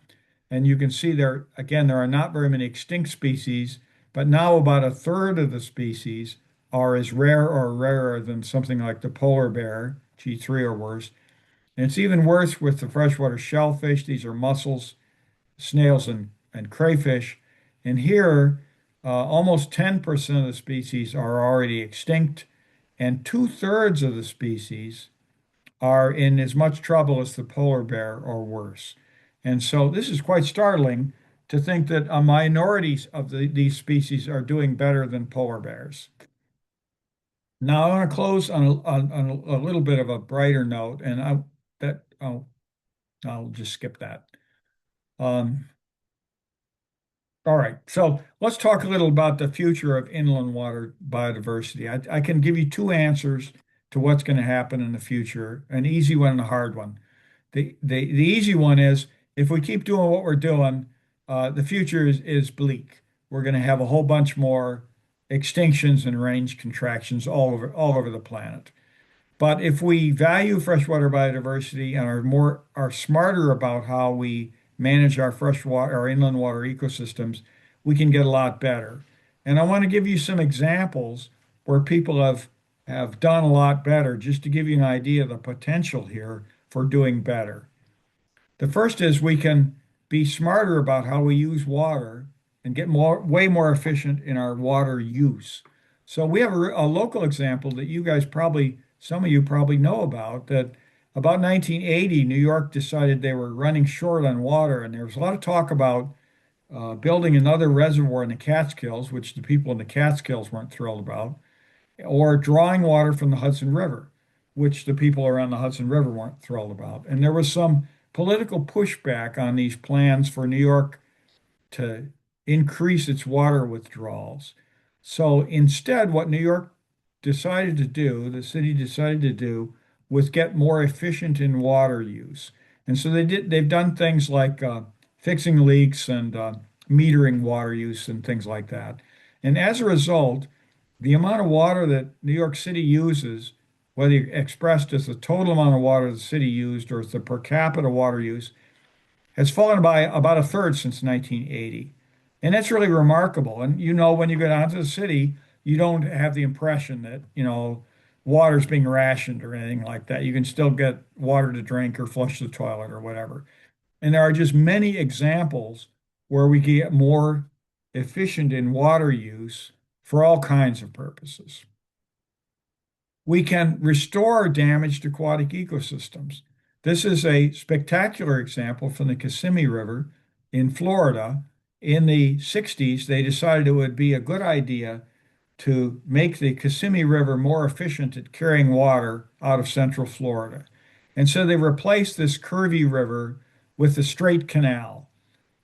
S3: And you can see there, again, there are not very many extinct species, but now about a third of the species are as rare or rarer than something like the polar bear, G3 or worse. And it's even worse with the freshwater shellfish. These are mussels, snails, and crayfish. And here, almost 10% of the species are already extinct, and two-thirds of the species are in as much trouble as the polar bear or worse. And so this is quite startling to think that a minority of these species are doing better than polar bears. Now I want to close on a little bit of a brighter note, and I'll just skip that. Um, all right, so let's talk a little about the future of inland water biodiversity. I can give you two answers to what's going to happen in the future, an easy one and a hard one. The easy one is if we keep doing what we're doing, the future is bleak. We're going to have a whole bunch more extinctions and range contractions all over the planet. But if we value freshwater biodiversity and are smarter about how we manage our freshwater, our inland water ecosystems, we can get a lot better. And I want to give you some examples where people have done a lot better, just to give you an idea of the potential here for doing better. The first is we can be smarter about how we use water and get way more efficient in our water use. So we have a local example that some of you probably know about, that about 1980, New York decided they were running short on water, and there was a lot of talk about building another reservoir in the Catskills, which the people in the Catskills weren't thrilled about, or drawing water from the Hudson River, which the people around the Hudson River weren't thrilled about. And there was some political pushback on these plans for New York to increase its water withdrawals. So instead, what New York decided to do, the city decided to do, was get more efficient in water use. And so they've done things like fixing leaks and metering water use and things like that. And as a result, the amount of water that New York City uses, whether expressed as the total amount of water the city used or as the per capita water use, has fallen by about a third since 1980. And that's really remarkable. And when you go down to the city, you don't have the impression that, water's being rationed or anything like that. You can still get water to drink or flush the toilet or whatever. And there are just many examples where we get more efficient in water use for all kinds of purposes. We can restore damaged aquatic ecosystems. This is a spectacular example from the Kissimmee River in Florida. In the 60s, they decided it would be a good idea to make the Kissimmee River more efficient at carrying water out of central Florida. And so they replaced this curvy river with a straight canal.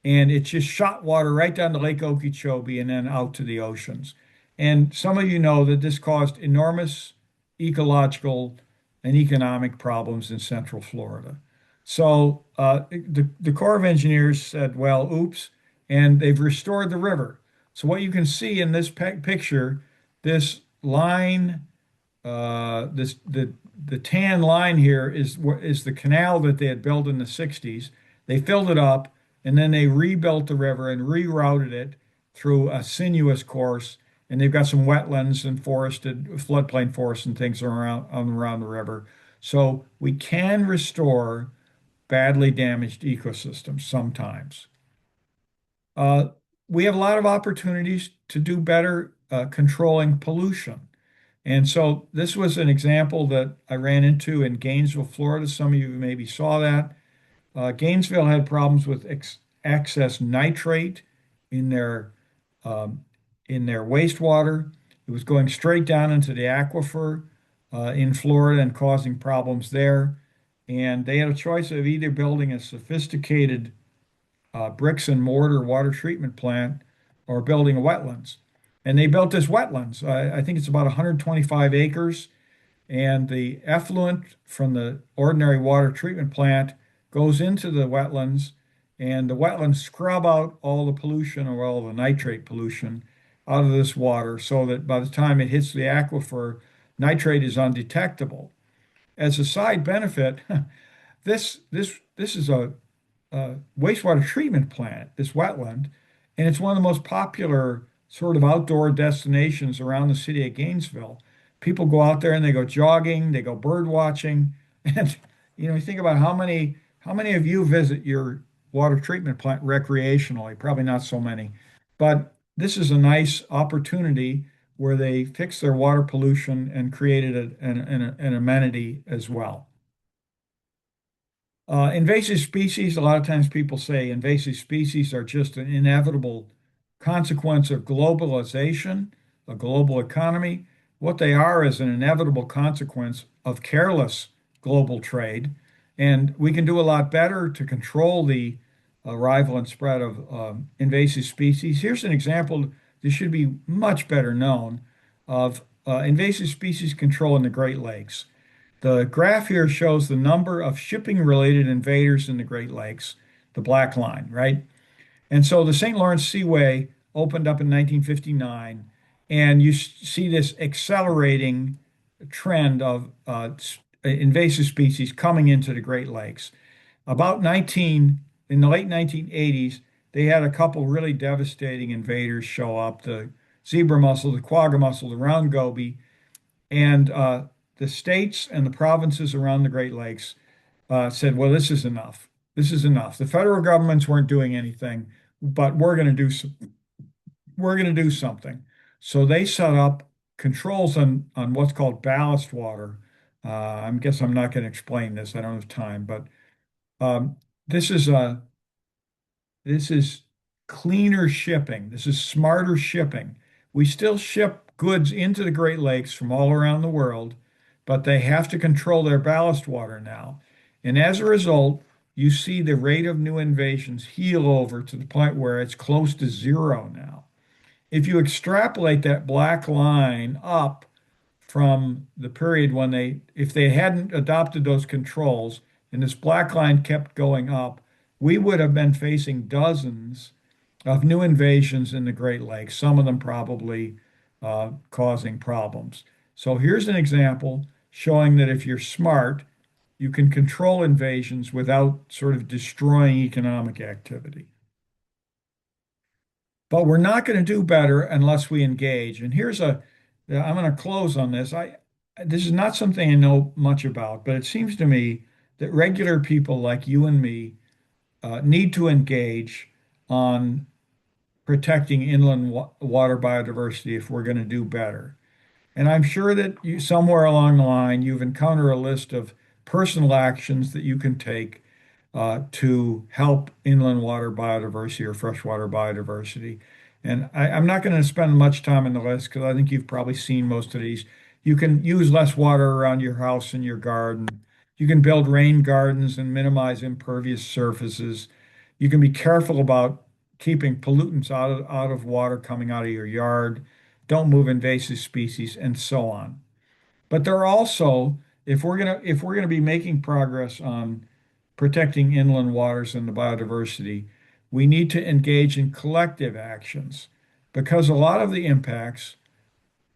S3: And it just shot water right down to Lake Okeechobee and then out to the oceans. And some of you know that this caused enormous ecological and economic problems in Central Florida. So the Corps of Engineers said, well, oops, and they've restored the river. So what you can see in this picture, this line, the tan line here is the canal that they had built in the 60s. They filled it up, and then they rebuilt the river and rerouted it through a sinuous course. And they've got some wetlands and floodplain forests and things around the river. So we can restore badly damaged ecosystems sometimes. We have a lot of opportunities to do better controlling pollution. And so this was an example that I ran into in Gainesville, Florida. Some of you maybe saw that. Gainesville had problems with excess nitrate in their um, wastewater. It was going straight down into the aquifer in Florida and causing problems there. And they had a choice of either building a sophisticated bricks and mortar water treatment plant or building wetlands. And they built this wetlands. I think it's about 125 acres. And the effluent from the ordinary water treatment plant goes into the wetlands, and the wetlands scrub out all the pollution or all the nitrate pollution out of this water so that by the time it hits the aquifer, nitrate is undetectable. As a side benefit, this is a wastewater treatment plant, this wetland, and it's one of the most popular sort of outdoor destinations around the city of Gainesville. People go out there and they go jogging, they go bird watching, and you think about how many of you visit your water treatment plant recreationally? Probably not so many, but this is a nice opportunity where they fix their water pollution and created an amenity as well. Invasive species, a lot of times people say invasive species are just an inevitable consequence of globalization, a global economy. What they are is an inevitable consequence of careless global trade. And we can do a lot better to control the arrival and spread of invasive species. Here's an example, this should be much better known, of invasive species control in the Great Lakes. The graph here shows the number of shipping-related invaders in the Great Lakes, the black line, right? And so the St. Lawrence Seaway opened up in 1959, and you see this accelerating trend of invasive species coming into the Great Lakes. In the late 1980s, they had a couple really devastating invaders show up, the zebra mussel, the quagga mussel, the round goby, and the states and the provinces around the Great Lakes said, well, this is enough. This is enough. The federal governments weren't doing anything, but we're going to do something. So they set up controls on what's called ballast water. I guess I'm not going to explain this. I don't have time, but um, this is a this is cleaner shipping. This is smarter shipping. We still ship goods into the Great Lakes from all around the world, but they have to control their ballast water now. And as a result, you see the rate of new invasions heal over to the point where it's close to zero now. If you extrapolate that black line up from the period when if they hadn't adopted those controls and this black line kept going up, we would have been facing dozens of new invasions in the Great Lakes, some of them probably causing problems. So here's an example showing that if you're smart, you can control invasions without sort of destroying economic activity. But we're not going to do better unless we engage. And I'm going to close on this. This is not something I know much about, but it seems to me that regular people like you and me need to engage on protecting inland water biodiversity if we're going to do better. And I'm sure that somewhere along the line, you've encountered a list of personal actions that you can take to help inland water biodiversity or freshwater biodiversity. And I'm not going to spend much time on the list because I think you've probably seen most of these. You can use less water around your house and your garden. You can build rain gardens and minimize impervious surfaces. You can be careful about keeping pollutants out of water coming out of your yard. Don't move invasive species, and so on. But there are also, if we're gonna be making progress on protecting inland waters and the biodiversity, we need to engage in collective actions because a lot of the impacts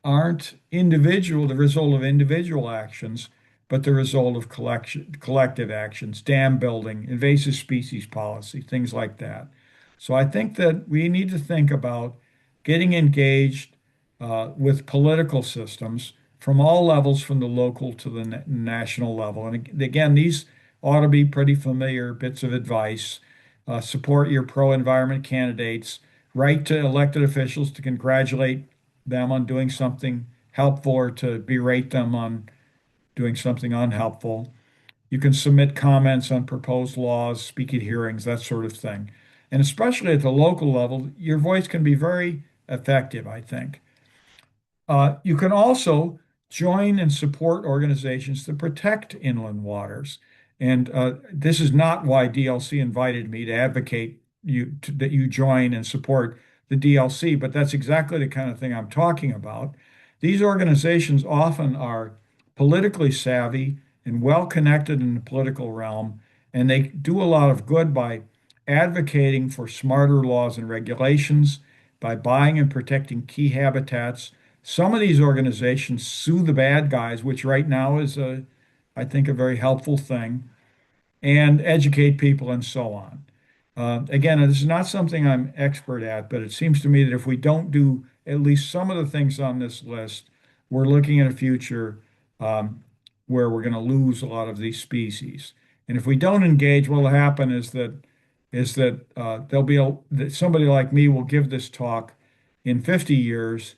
S3: aren't the result of individual actions, but the result of collective actions, dam building, invasive species policy, things like that. So I think that we need to think about getting engaged with political systems from all levels, from the local to the national level. And again, these ought to be pretty familiar bits of advice. Support your pro-environment candidates, write to elected officials to congratulate them on doing something helpful or to berate them on doing something unhelpful. You can submit comments on proposed laws, speak at hearings, that sort of thing. And especially at the local level, your voice can be very effective, I think. You can also join and support organizations that protect inland waters. And this is not why DLC invited me to advocate that you join and support the DLC, but that's exactly the kind of thing I'm talking about. These organizations often are politically savvy and well connected in the political realm, and they do a lot of good by advocating for smarter laws and regulations, by buying and protecting key habitats. Some of these organizations sue the bad guys, which right now is I think, a very helpful thing, and educate people and so on. Again, this is not something I'm expert at, but it seems to me that if we don't do at least some of the things on this list, we're looking at a future where we're going to lose a lot of these species. And if we don't engage, what will happen is that there'll be that somebody like me will give this talk in 50 years,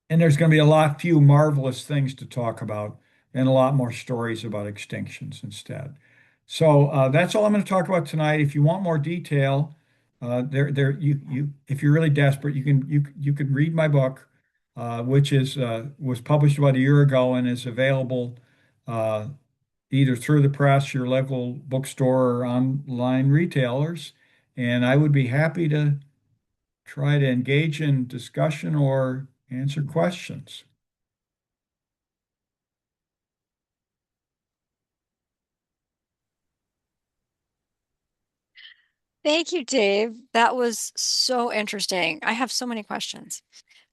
S3: and there's going to be a lot few marvelous things to talk about and a lot more stories about extinctions instead. So that's all I'm going to talk about tonight. If you want more detail, if you're really desperate, you can read my book, which is was published about a year ago and is available uh, either through the press, your local bookstore, or online retailers. And I would be happy to try to engage in discussion or answer questions.
S2: Thank you, Dave. That was so interesting. I have so many questions.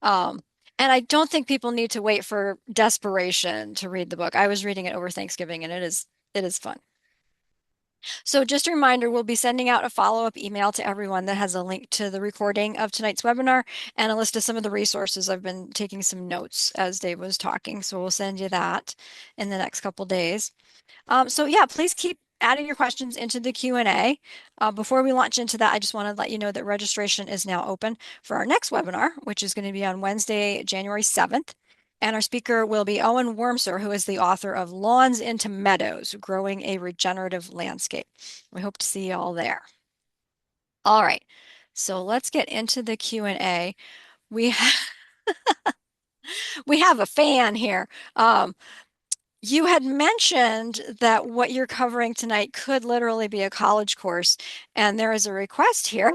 S2: Um, and I don't think people need to wait for desperation to read the book. I was reading it over Thanksgiving and it is fun. So just a reminder, we'll be sending out a follow-up email to everyone that has a link to the recording of tonight's webinar and a list of some of the resources. I've been taking some notes as Dave was talking, so we'll send you that in the next couple days. So yeah, please keep adding your questions into the Q&A. Before we launch into that, I just want to let you know that registration is now open for our next webinar, which is going to be on Wednesday, January 7th. And our speaker will be Owen Wormser, who is the author of Lawns into Meadows, Growing a Regenerative Landscape. We hope to see you all there. All right, so let's get into the Q&A. We, we have a fan here. You had mentioned that what you're covering tonight could literally be a college course, and there is a request here.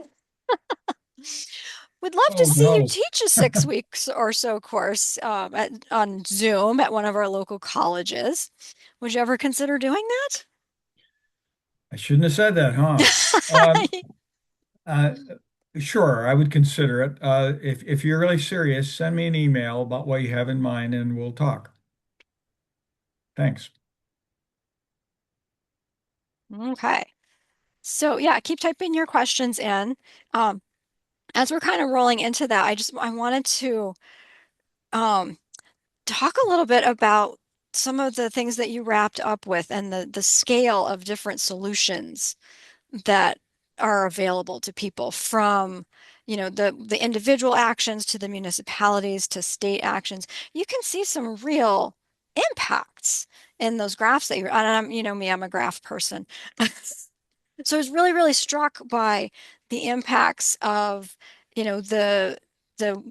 S2: We'd love to
S3: Oh
S2: see you
S3: no,
S2: teach a 6 weeks or so course on Zoom at one of our local colleges. Would you ever consider doing that?
S3: I shouldn't have said that, huh? Um, uh, sure, I would consider it. If you're really serious, send me an email about what you have in mind, and we'll talk. Thanks.
S2: Okay. So yeah, keep typing your questions in. Um, as we're kind of rolling into that, I wanted to um, talk a little bit about some of the things that you wrapped up with and the scale of different solutions that are available to people from, the individual actions to the municipalities to state actions. You can see some real impacts in those graphs that and I'm a graph person. So I was really, really struck by the impacts of, the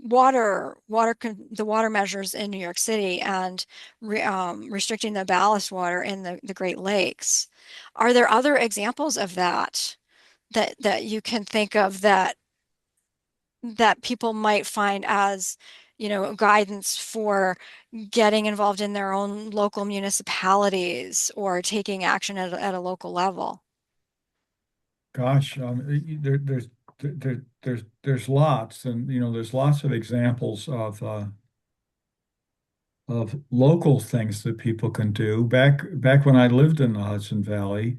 S2: water measures in New York City and restricting the ballast water in the Great Lakes. Are there other examples of that you can think of that people might find as, guidance for getting involved in their own local municipalities or taking action at a local level?
S3: Gosh, there's lots, and there's lots of examples of local things that people can do. Back when I lived in the Hudson Valley,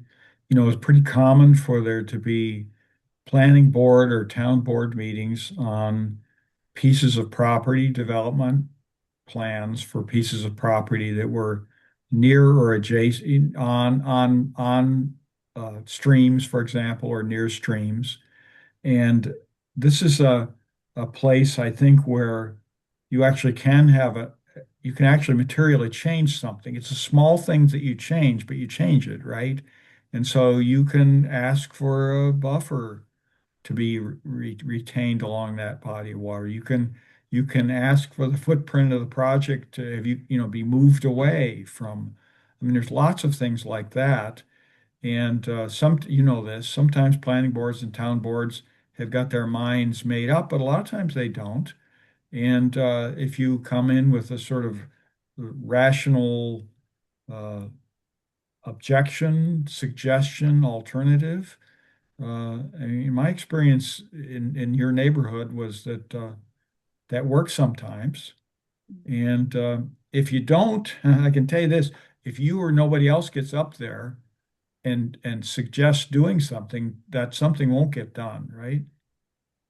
S3: it was pretty common for there to be planning board or town board meetings on pieces of property development plans for pieces of property that were near or adjacent on streams, for example, or near streams. And this is a place I think where you actually can have you can actually materially change something. It's a small thing that you change, but you change it, right? And so you can ask for a buffer to be retained along that body of water. You can ask for the footprint of the project to have be moved away from. I mean, there's lots of things like that. And you know this, sometimes planning boards and town boards have got their minds made up, but a lot of times they don't. And if you come in with a sort of rational uh, objection, suggestion, alternative, I mean, my experience in your neighborhood was that that works sometimes. And if you don't, I can tell you this, if you or nobody else gets up there and suggests doing something, that something won't get done, right?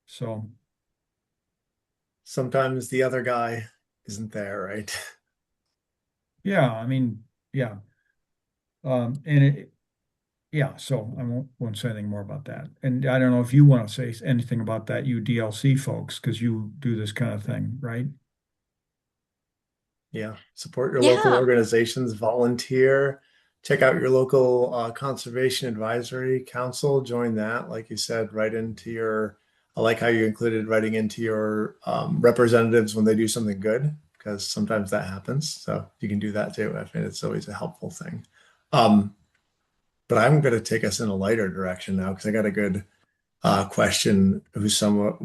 S3: So,
S1: Sometimes the other guy isn't there, right?
S3: yeah, I mean, yeah. And yeah, so I won't say anything more about that. And I don't know if you want to say anything about that, you DLC folks, because you do this kind of thing, right?
S1: Yeah. Support your local
S2: Yeah.
S1: organizations, volunteer, check out your local conservation advisory council, join that, like you said, right into your, I like how you included writing into your representatives when they do something good, because sometimes that happens. So you can do that too. I think it's always a helpful thing. Um, but I'm going to take us in a lighter direction now because I got a good question who's someone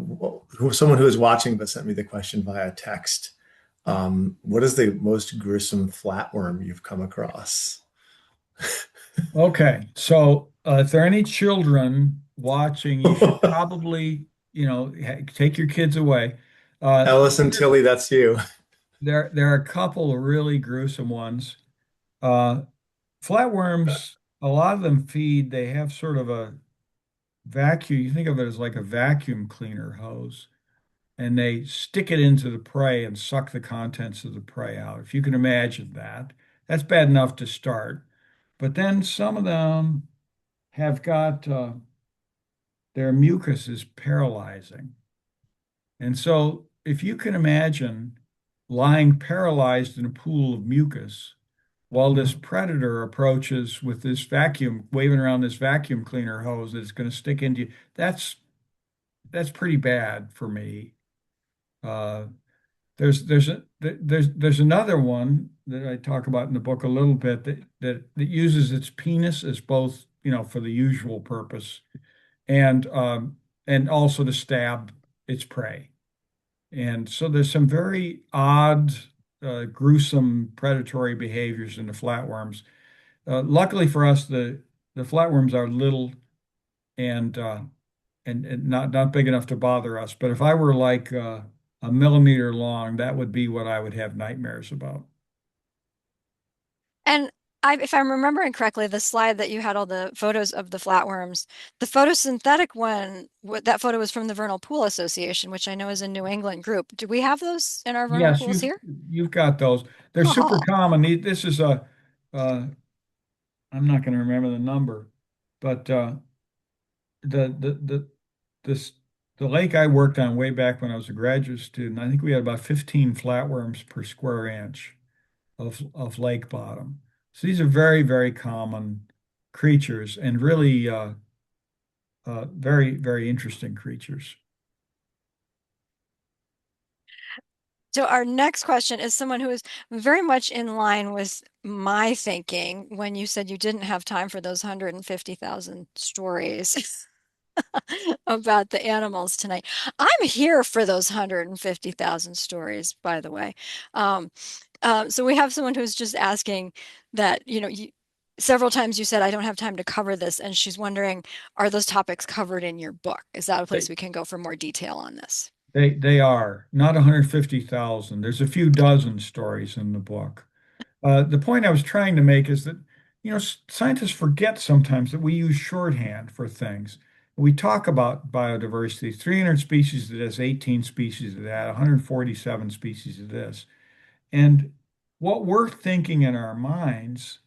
S1: who is watching but sent me the question via text. What is the most gruesome flatworm you've come across?
S3: Okay, so if there are any children watching, you should probably, take your kids away.
S1: Ellis and Tilly, that's you.
S3: There are a couple of really gruesome ones. Uh, Flatworms, a lot of them feed, they have sort of a vacuum. You think of it as like a vacuum cleaner hose, and they stick it into the prey and suck the contents of the prey out. If you can imagine that, that's bad enough to start. But then some of them have got their mucus is paralyzing. And so if you can imagine lying paralyzed in a pool of mucus while this predator approaches with this vacuum, waving around this vacuum cleaner hose that's going to stick into you, that's pretty bad for me. Uh, there's another one that I talk about in the book a little bit that uses its penis as both, for the usual purpose and also to stab its prey. And so there's some very odd, gruesome predatory behaviors in the flatworms. Luckily for us, the flatworms are little and and not big enough to bother us. But if I were like a millimeter long, that would be what I would have nightmares about.
S2: And if I'm remembering correctly, the slide that you had all the photos of the flatworms, the photosynthetic one, that photo was from the Vernal Pool Association, which I know is a New England group. Do we have those in our vernal
S3: Yes,
S2: pools here?
S3: you've got those. They're super
S2: Oh,
S3: common. This is uh, I'm not going to remember the number, but the the the this the lake I worked on way back when I was a graduate student, I think we had about 15 flatworms per square inch of lake bottom. So these are very, very common creatures and really very, very interesting creatures.
S2: so our next question is someone who is very much in line with my thinking when you said you didn't have time for those 150,000 stories about the animals tonight. I'm here for those 150,000 stories, by the way. Um, so we have someone who's just asking that, several times you said, I don't have time to cover this. And she's wondering, are those topics covered in your book? Is that a place
S3: They
S2: we can go for more detail on this?
S3: they are not 150,000. There's a few dozen stories in the book. The point I was trying to make is that, scientists forget sometimes that we use shorthand for things. We talk about biodiversity, 300 species of this, 18 species of that, 147 species of this. And what we're thinking in our minds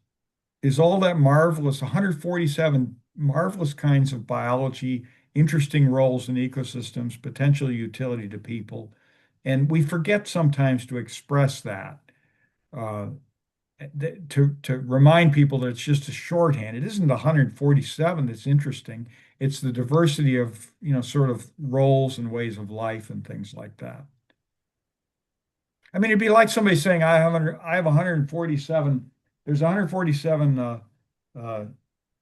S3: is all that marvelous 147 marvelous kinds of biology, interesting roles in ecosystems, potential utility to people. And we forget sometimes to express that, uh, to remind people that it's just a shorthand. It isn't the 147 that's interesting. It's the diversity of, sort of roles and ways of life and things like that. I mean, it'd be like somebody saying, I have 147, there's 147 uh,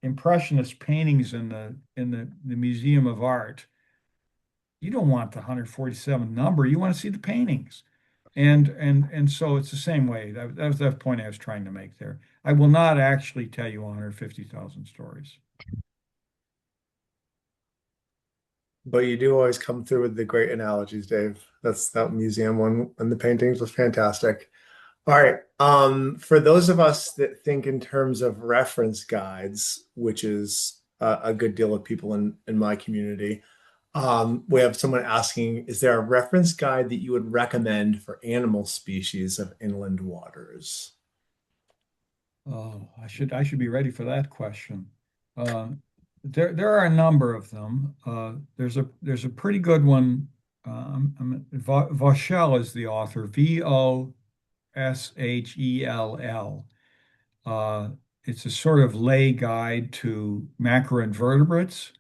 S3: impressionist paintings in the Museum of Art, you don't want the 147 number. You want to see the paintings. And so it's the same way. That was the point I was trying to make there. I will not actually tell you 150,000 stories.
S1: But you do always come through with the great analogies, Dave. That museum one and the paintings was fantastic. All right. For those of us that think in terms of reference guides, which is a good deal of people in my community, we have someone asking, is there a reference guide that you would recommend for animal species of inland waters?
S3: Oh, I should be ready for that question. Uh, there are a number of them. There's a pretty good one. Vauchel is the author. Voshell. Uh, it's a sort of lay guide to macroinvertebrates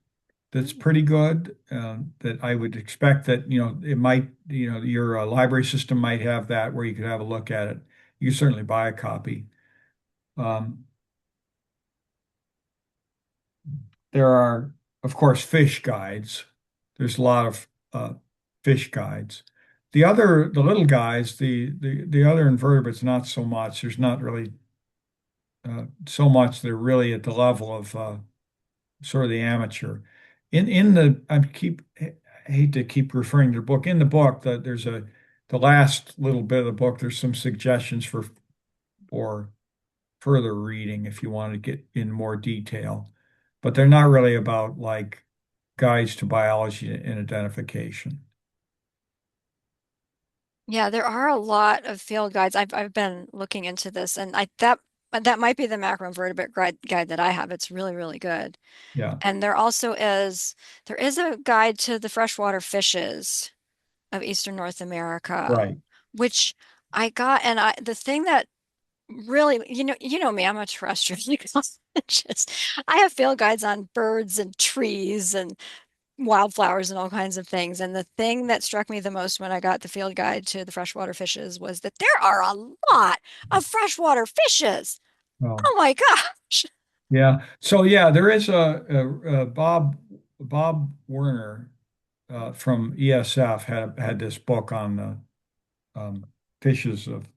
S3: that's pretty good. That I would expect that, it might, your library system might have that where you could have a look at it. You can certainly buy a copy. Um, there are, of course, fish guides. There's a lot of fish guides. The little guys, the other invertebrates, not so much. There's not really so much. They're really at the level of sort of the amateur. In the I hate to keep referring to the book. In the book, the last little bit of the book. There's some suggestions for further reading if you want to get in more detail, but they're not really about like guides to biology and identification.
S2: Yeah, there are a lot of field guides. I've been looking into this, and I that might be the macroinvertebrate guide that I have. It's really, really good.
S3: Yeah,
S2: And there is a guide to the freshwater fishes of Eastern North America,
S3: right.
S2: which I got, and the thing that really, you know me, I'm a terrestrial ecologist. I have field guides on birds and trees and wildflowers and all kinds of things. And the thing that struck me the most when I got the field guide to the freshwater fishes was that there are a lot of freshwater fishes.
S3: Well,
S2: Oh my gosh.
S3: yeah. So yeah, there is a Bob Werner from ESF had this book on the fishes of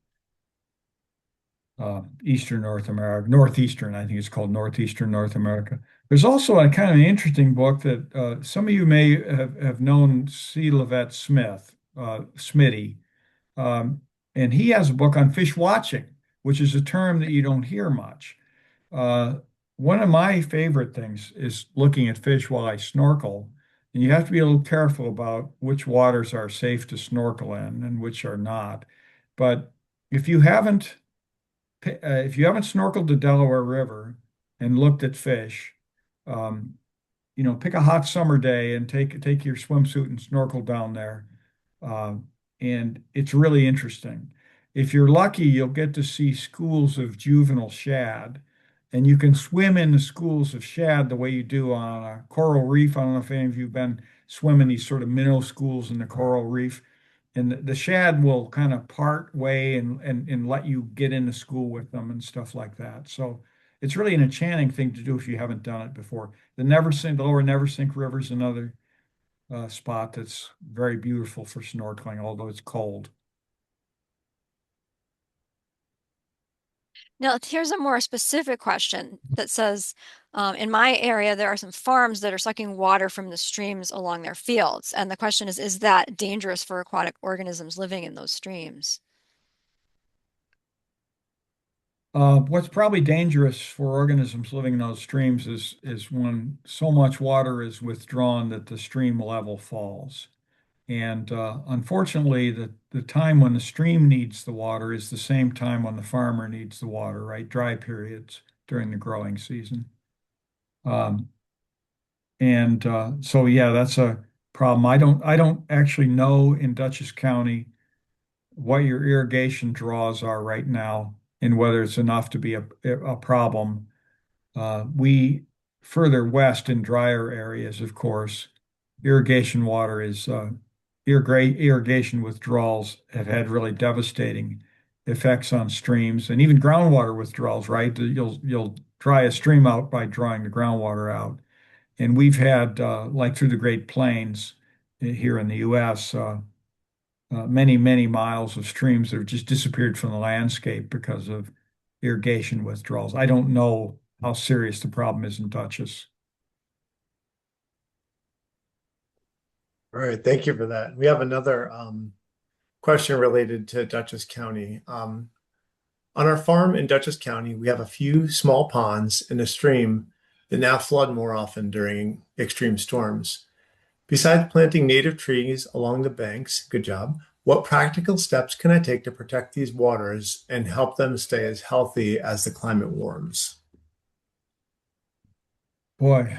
S3: Eastern North America, Northeastern, I think it's called Northeastern North America. There's also a kind of an interesting book that some of you may have known C. Levette Smith, Smitty, um, and he has a book on fish watching, which is a term that you don't hear much. Uh, One of my favorite things is looking at fish while I snorkel, and you have to be a little careful about which waters are safe to snorkel in and which are not. But if you haven't if you haven't snorkeled the Delaware River and looked at fish, um, pick a hot summer day and take your swimsuit and snorkel down there. Um, and it's really interesting. If you're lucky, you'll get to see schools of juvenile shad, and you can swim in the schools of shad the way you do on a coral reef. I don't know if any of you have been swimming these sort of minnow schools in the coral reef, and the shad will kind of part way and let you get into school with them and stuff like that. So it's really an enchanting thing to do if you haven't done it before. The lower Neversink River is another spot that's very beautiful for snorkeling, although it's cold.
S2: Now, here's a more specific question that says, in my area, there are some farms that are sucking water from the streams along their fields. And the question is that dangerous for aquatic organisms living in those streams?
S3: What's probably dangerous for organisms living in those streams is when so much water is withdrawn that the stream level falls. And unfortunately, the time when the stream needs the water is the same time when the farmer needs the water, right? Dry periods during the growing season. Um, and so, yeah, that's a problem. I don't actually know in Dutchess County what your irrigation draws are right now and whether it's enough to be a problem. We further west in drier areas, of course, irrigation water is irrigation withdrawals have had really devastating effects on streams and even groundwater withdrawals, right? You'll dry a stream out by drawing the groundwater out. And we've had, like through the Great Plains here in the U.S., many, many miles of streams that have just disappeared from the landscape because of irrigation withdrawals. I don't know how serious the problem is in Dutchess.
S1: All right, thank you for that. We have another question related to Dutchess County. On our farm in Dutchess County, we have a few small ponds and a stream that now flood more often during extreme storms. Besides planting native trees along the banks, good job, what practical steps can I take to protect these waters and help them stay as healthy as the climate warms?
S3: Boy,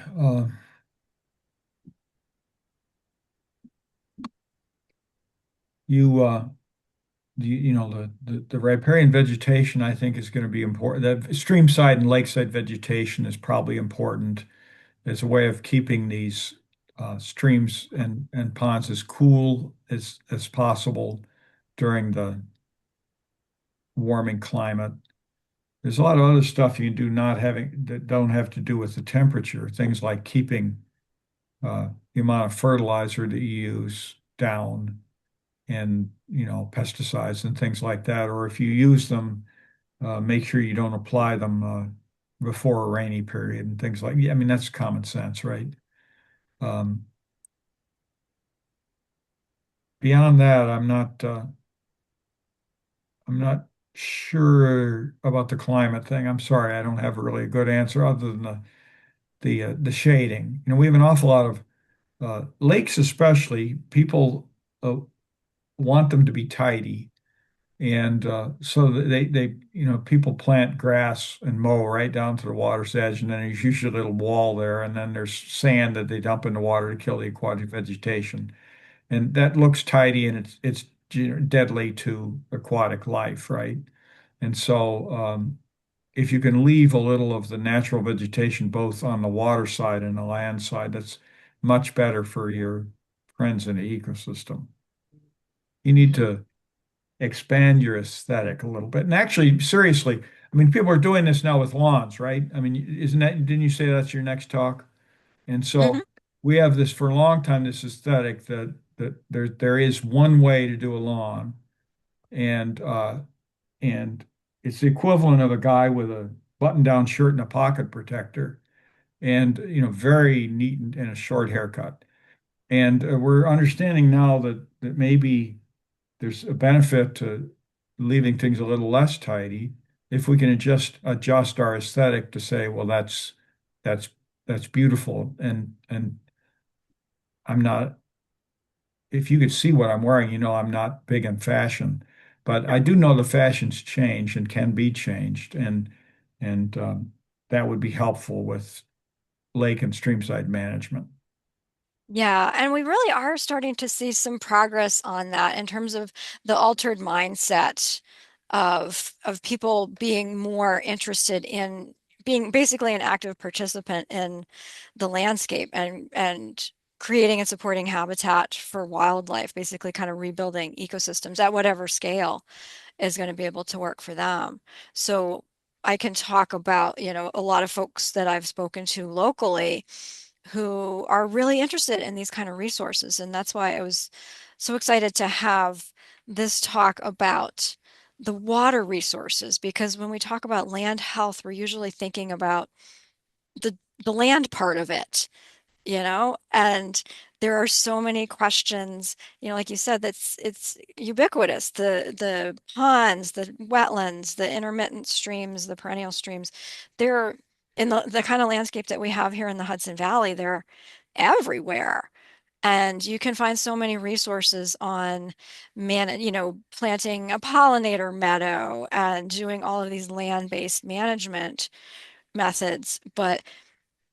S3: you you know the riparian vegetation I think is going to be important. The streamside and lakeside vegetation is probably important as a way of keeping these streams and ponds as cool as possible during the warming climate. There's a lot of other stuff you can do not having that don't have to do with the temperature. Things like keeping the amount of fertilizer that you use down, and pesticides and things like that. Or if you use them, make sure you don't apply them before a rainy period and things like. Yeah, I mean that's common sense, right? Um, Beyond that, I'm not sure about the climate thing. I'm sorry, I don't have really a good answer other than the shading. We have an awful lot of lakes, especially. People want them to be tidy, and so people plant grass and mow right down to the water's edge, and then there's usually a little wall there, and then there's sand that they dump in the water to kill the aquatic vegetation, and that looks tidy, and it's deadly to aquatic life, right? And so if you can leave a little of the natural vegetation both on the water side and the land side, that's much better for your friends in the ecosystem. You need to expand your aesthetic a little bit. And actually, seriously, I mean, people are doing this now with lawns, right? I mean, didn't you say that's your next talk? And
S2: Hmm.
S3: so we have this for a long time, this aesthetic that there is one way to do a lawn, and and it's the equivalent of a guy with a button-down shirt and a pocket protector, and very neat and a short haircut. And we're understanding now that maybe there's a benefit to leaving things a little less tidy if we can adjust our aesthetic to say, well, that's that's beautiful. And I'm not, if you could see what I'm wearing, I'm not big in fashion, but I do know the fashions change and can be changed, and that would be helpful with lake and streamside management.
S2: Yeah, and we really are starting to see some progress on that in terms of the altered mindset of people being more interested in being basically an active participant in the landscape and creating and supporting habitat for wildlife, basically kind of rebuilding ecosystems at whatever scale is going to be able to work for them. So I can talk about, a lot of folks that I've spoken to locally who are really interested in these kind of resources. And that's why I was so excited to have this talk about the water resources, because when we talk about land health, we're usually thinking about the the land part of it, and there are so many questions, like you said, it's ubiquitous. The ponds, the wetlands, the intermittent streams, the perennial streams, they're in the kind of landscape that we have here in the Hudson Valley, they're everywhere. And you can find so many resources on planting a pollinator meadow and doing all of these land-based management methods. But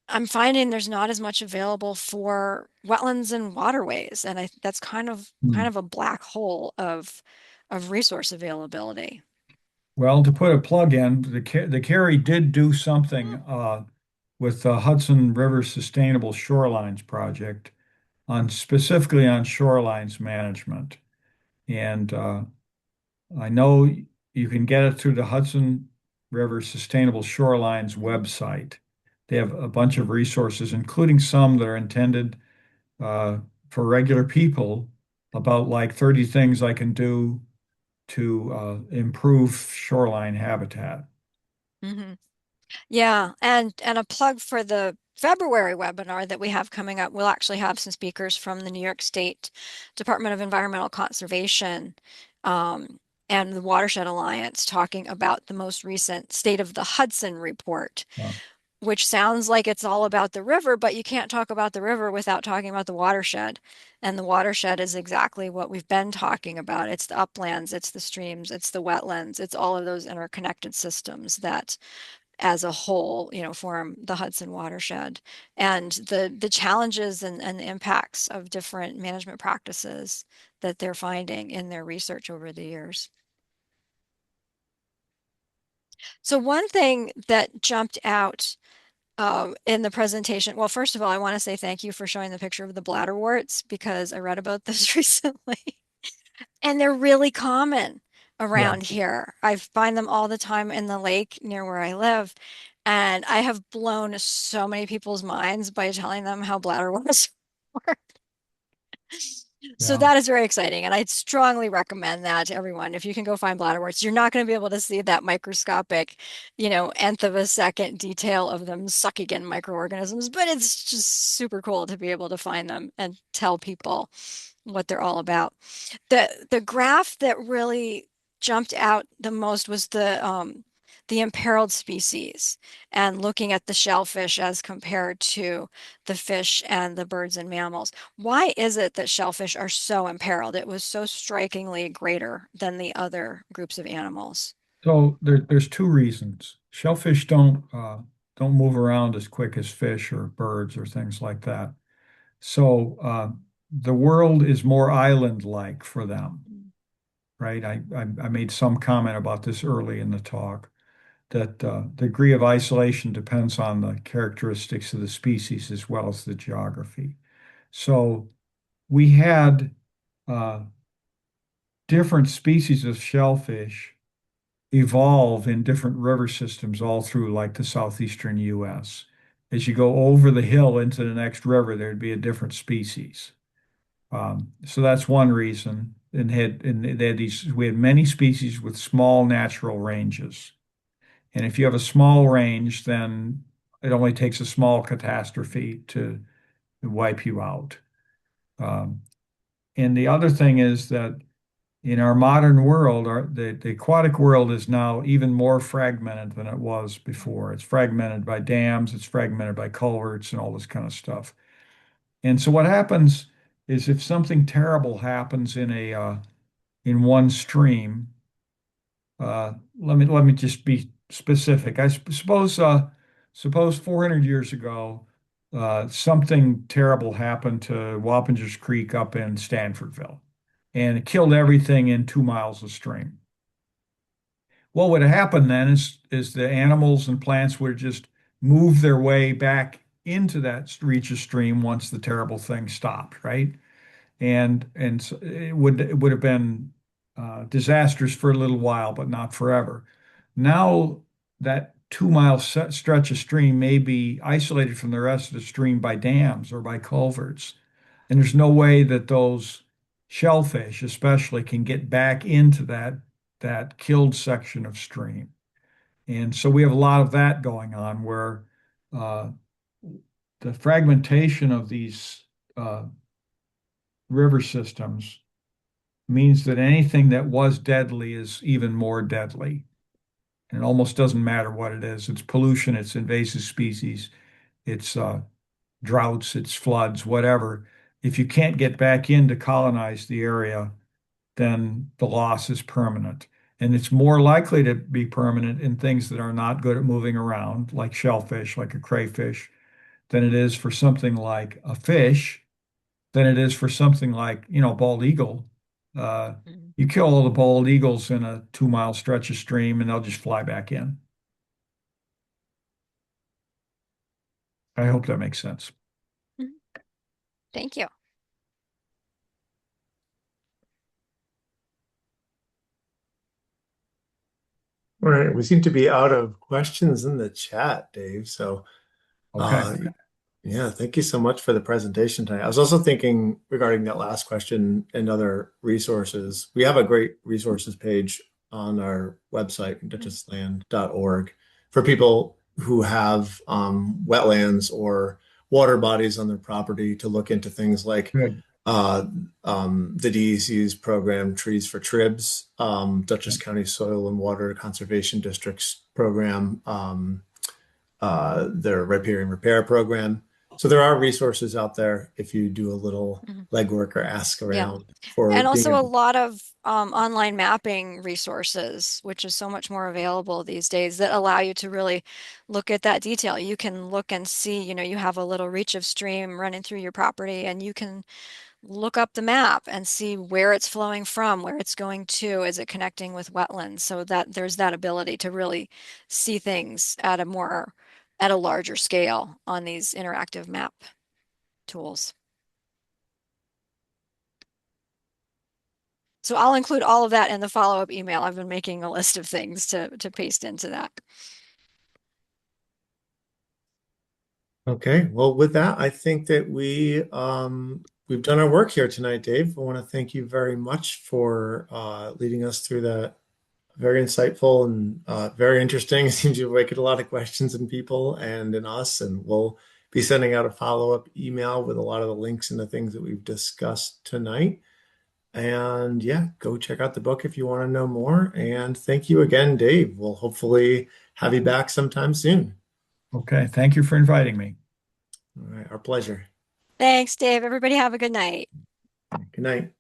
S2: I'm finding there's not as much available for wetlands and waterways, and that's kind
S3: Hmm.
S2: of a black hole of resource availability.
S3: Well, to put a plug in, the Cary did do something with the Hudson River Sustainable Shorelines Project on specifically on shorelines management. And I know you can get it through the Hudson River Sustainable Shorelines website. They have a bunch of resources, including some that are intended for regular people about like 30 things I can do to improve shoreline habitat.
S2: Mhm. Yeah, and a plug for the February webinar that we have coming up. We'll actually have some speakers from the New York State Department of Environmental Conservation um, and the Watershed Alliance talking about the most recent State of the Hudson report,
S3: Uh,
S2: which sounds like it's all about the river, but you can't talk about the river without talking about the watershed. And the watershed is exactly what we've been talking about. It's the uplands, it's the streams, it's the wetlands, it's all of those interconnected systems that as a whole, form the Hudson watershed, and the challenges and the impacts of different management practices that they're finding in their research over the years. So one thing that jumped out in the presentation, well, first of all, I want to say thank you for showing the picture of the bladderworts because I read about this recently. And they're really common
S3: yeah.
S2: around here. I find them all the time in the lake near where I live. And I have blown so many people's minds by telling them how bladderworms work. So
S3: Yeah.
S2: that is very exciting. And I'd strongly recommend that to everyone. If you can go find bladderworts, you're not going to be able to see that microscopic, nth of a second detail of them sucking in microorganisms, but it's just super cool to be able to find them and tell people what they're all about. The graph that really jumped out the most was the imperiled species and looking at the shellfish as compared to the fish and the birds and mammals. Why is it that shellfish are so imperiled? It was so strikingly greater than the other groups of animals.
S3: So there's two reasons. Shellfish don't move around as quick as fish or birds or things like that. So the world is more island-like for them, right? I made some comment about this early in the talk that degree of isolation depends on the characteristics of the species as well as the geography. So we had uh, different species of shellfish evolve in different river systems all through like the southeastern US. As you go over the hill into the next river, there'd be a different species. So that's one reason. And they had we had many species with small natural ranges. And if you have a small range, then it only takes a small catastrophe to wipe you out. Um, and the other thing is that in our modern world, the aquatic world is now even more fragmented than it was before. It's fragmented by dams, it's fragmented by culverts, and all this kind of stuff. And so what happens is if something terrible happens in one stream, let me just be specific. Suppose 400 years ago, something terrible happened to Wappingers Creek up in Stanfordville, and it killed everything in 2 miles of stream. What would happen then is the animals and plants would just move their way back into that reach of stream once the terrible thing stopped, right? And so it would have been disastrous for a little while, but not forever. Now that 2 mile stretch of stream may be isolated from the rest of the stream by dams or by culverts, and there's no way that those shellfish, especially, can get back into that killed section of stream. And so we have a lot of that going on where uh, the fragmentation of these river systems means that anything that was deadly is even more deadly. And it almost doesn't matter what it is. It's pollution, it's invasive species, it's droughts, it's floods, whatever. If you can't get back in to colonize the area, then the loss is permanent. And it's more likely to be permanent in things that are not good at moving around, like shellfish, like a crayfish, than it is for something like a fish than it is for something like, bald eagle. Uh,
S2: Mhm.
S3: you kill all the bald eagles in a 2 mile stretch of stream and they'll just fly back in. I hope that makes sense.
S2: Mhm. Thank you.
S1: All right, we seem to be out of questions in the chat, Dave. So,
S3: Okay.
S1: uh, yeah, thank you so much for the presentation tonight. I was also thinking regarding that last question and other resources. We have a great resources page on our website, duchessland.org, for people who have wetlands or water bodies on their property to look into things like
S3: Good.
S1: uh, the DEC's program, Trees for Tribs, Dutchess County Soil and Water Conservation District's program, their riparian repair program. So there are resources out there if you do a little
S2: Mhm.
S1: legwork or ask
S2: Yeah.
S1: around for
S2: And
S1: being
S2: also a
S1: able.
S2: lot of online mapping resources, which is so much more available these days that allow you to really look at that detail. You can look and see, you have a little reach of stream running through your property, and you can look up the map and see where it's flowing from, where it's going to, is it connecting with wetlands, so that there's that ability to really see things at a larger scale on these interactive map tools. So I'll include all of that in the follow-up email. I've been making a list of things to paste into that.
S1: Okay, well, with that, I think that we've done our work here tonight, Dave. I want to thank you very much for leading us through that. Very insightful and very interesting. It seems you've awakened a lot of questions in people and in us, and we'll be sending out a follow-up email with a lot of the links and the things that we've discussed tonight. And yeah, go check out the book if you want to know more. And thank you again, Dave. We'll hopefully have you back sometime soon.
S3: Okay. Thank you for inviting me.
S1: All right, our pleasure.
S2: Thanks, Dave. Everybody have a good night.
S1: Good night.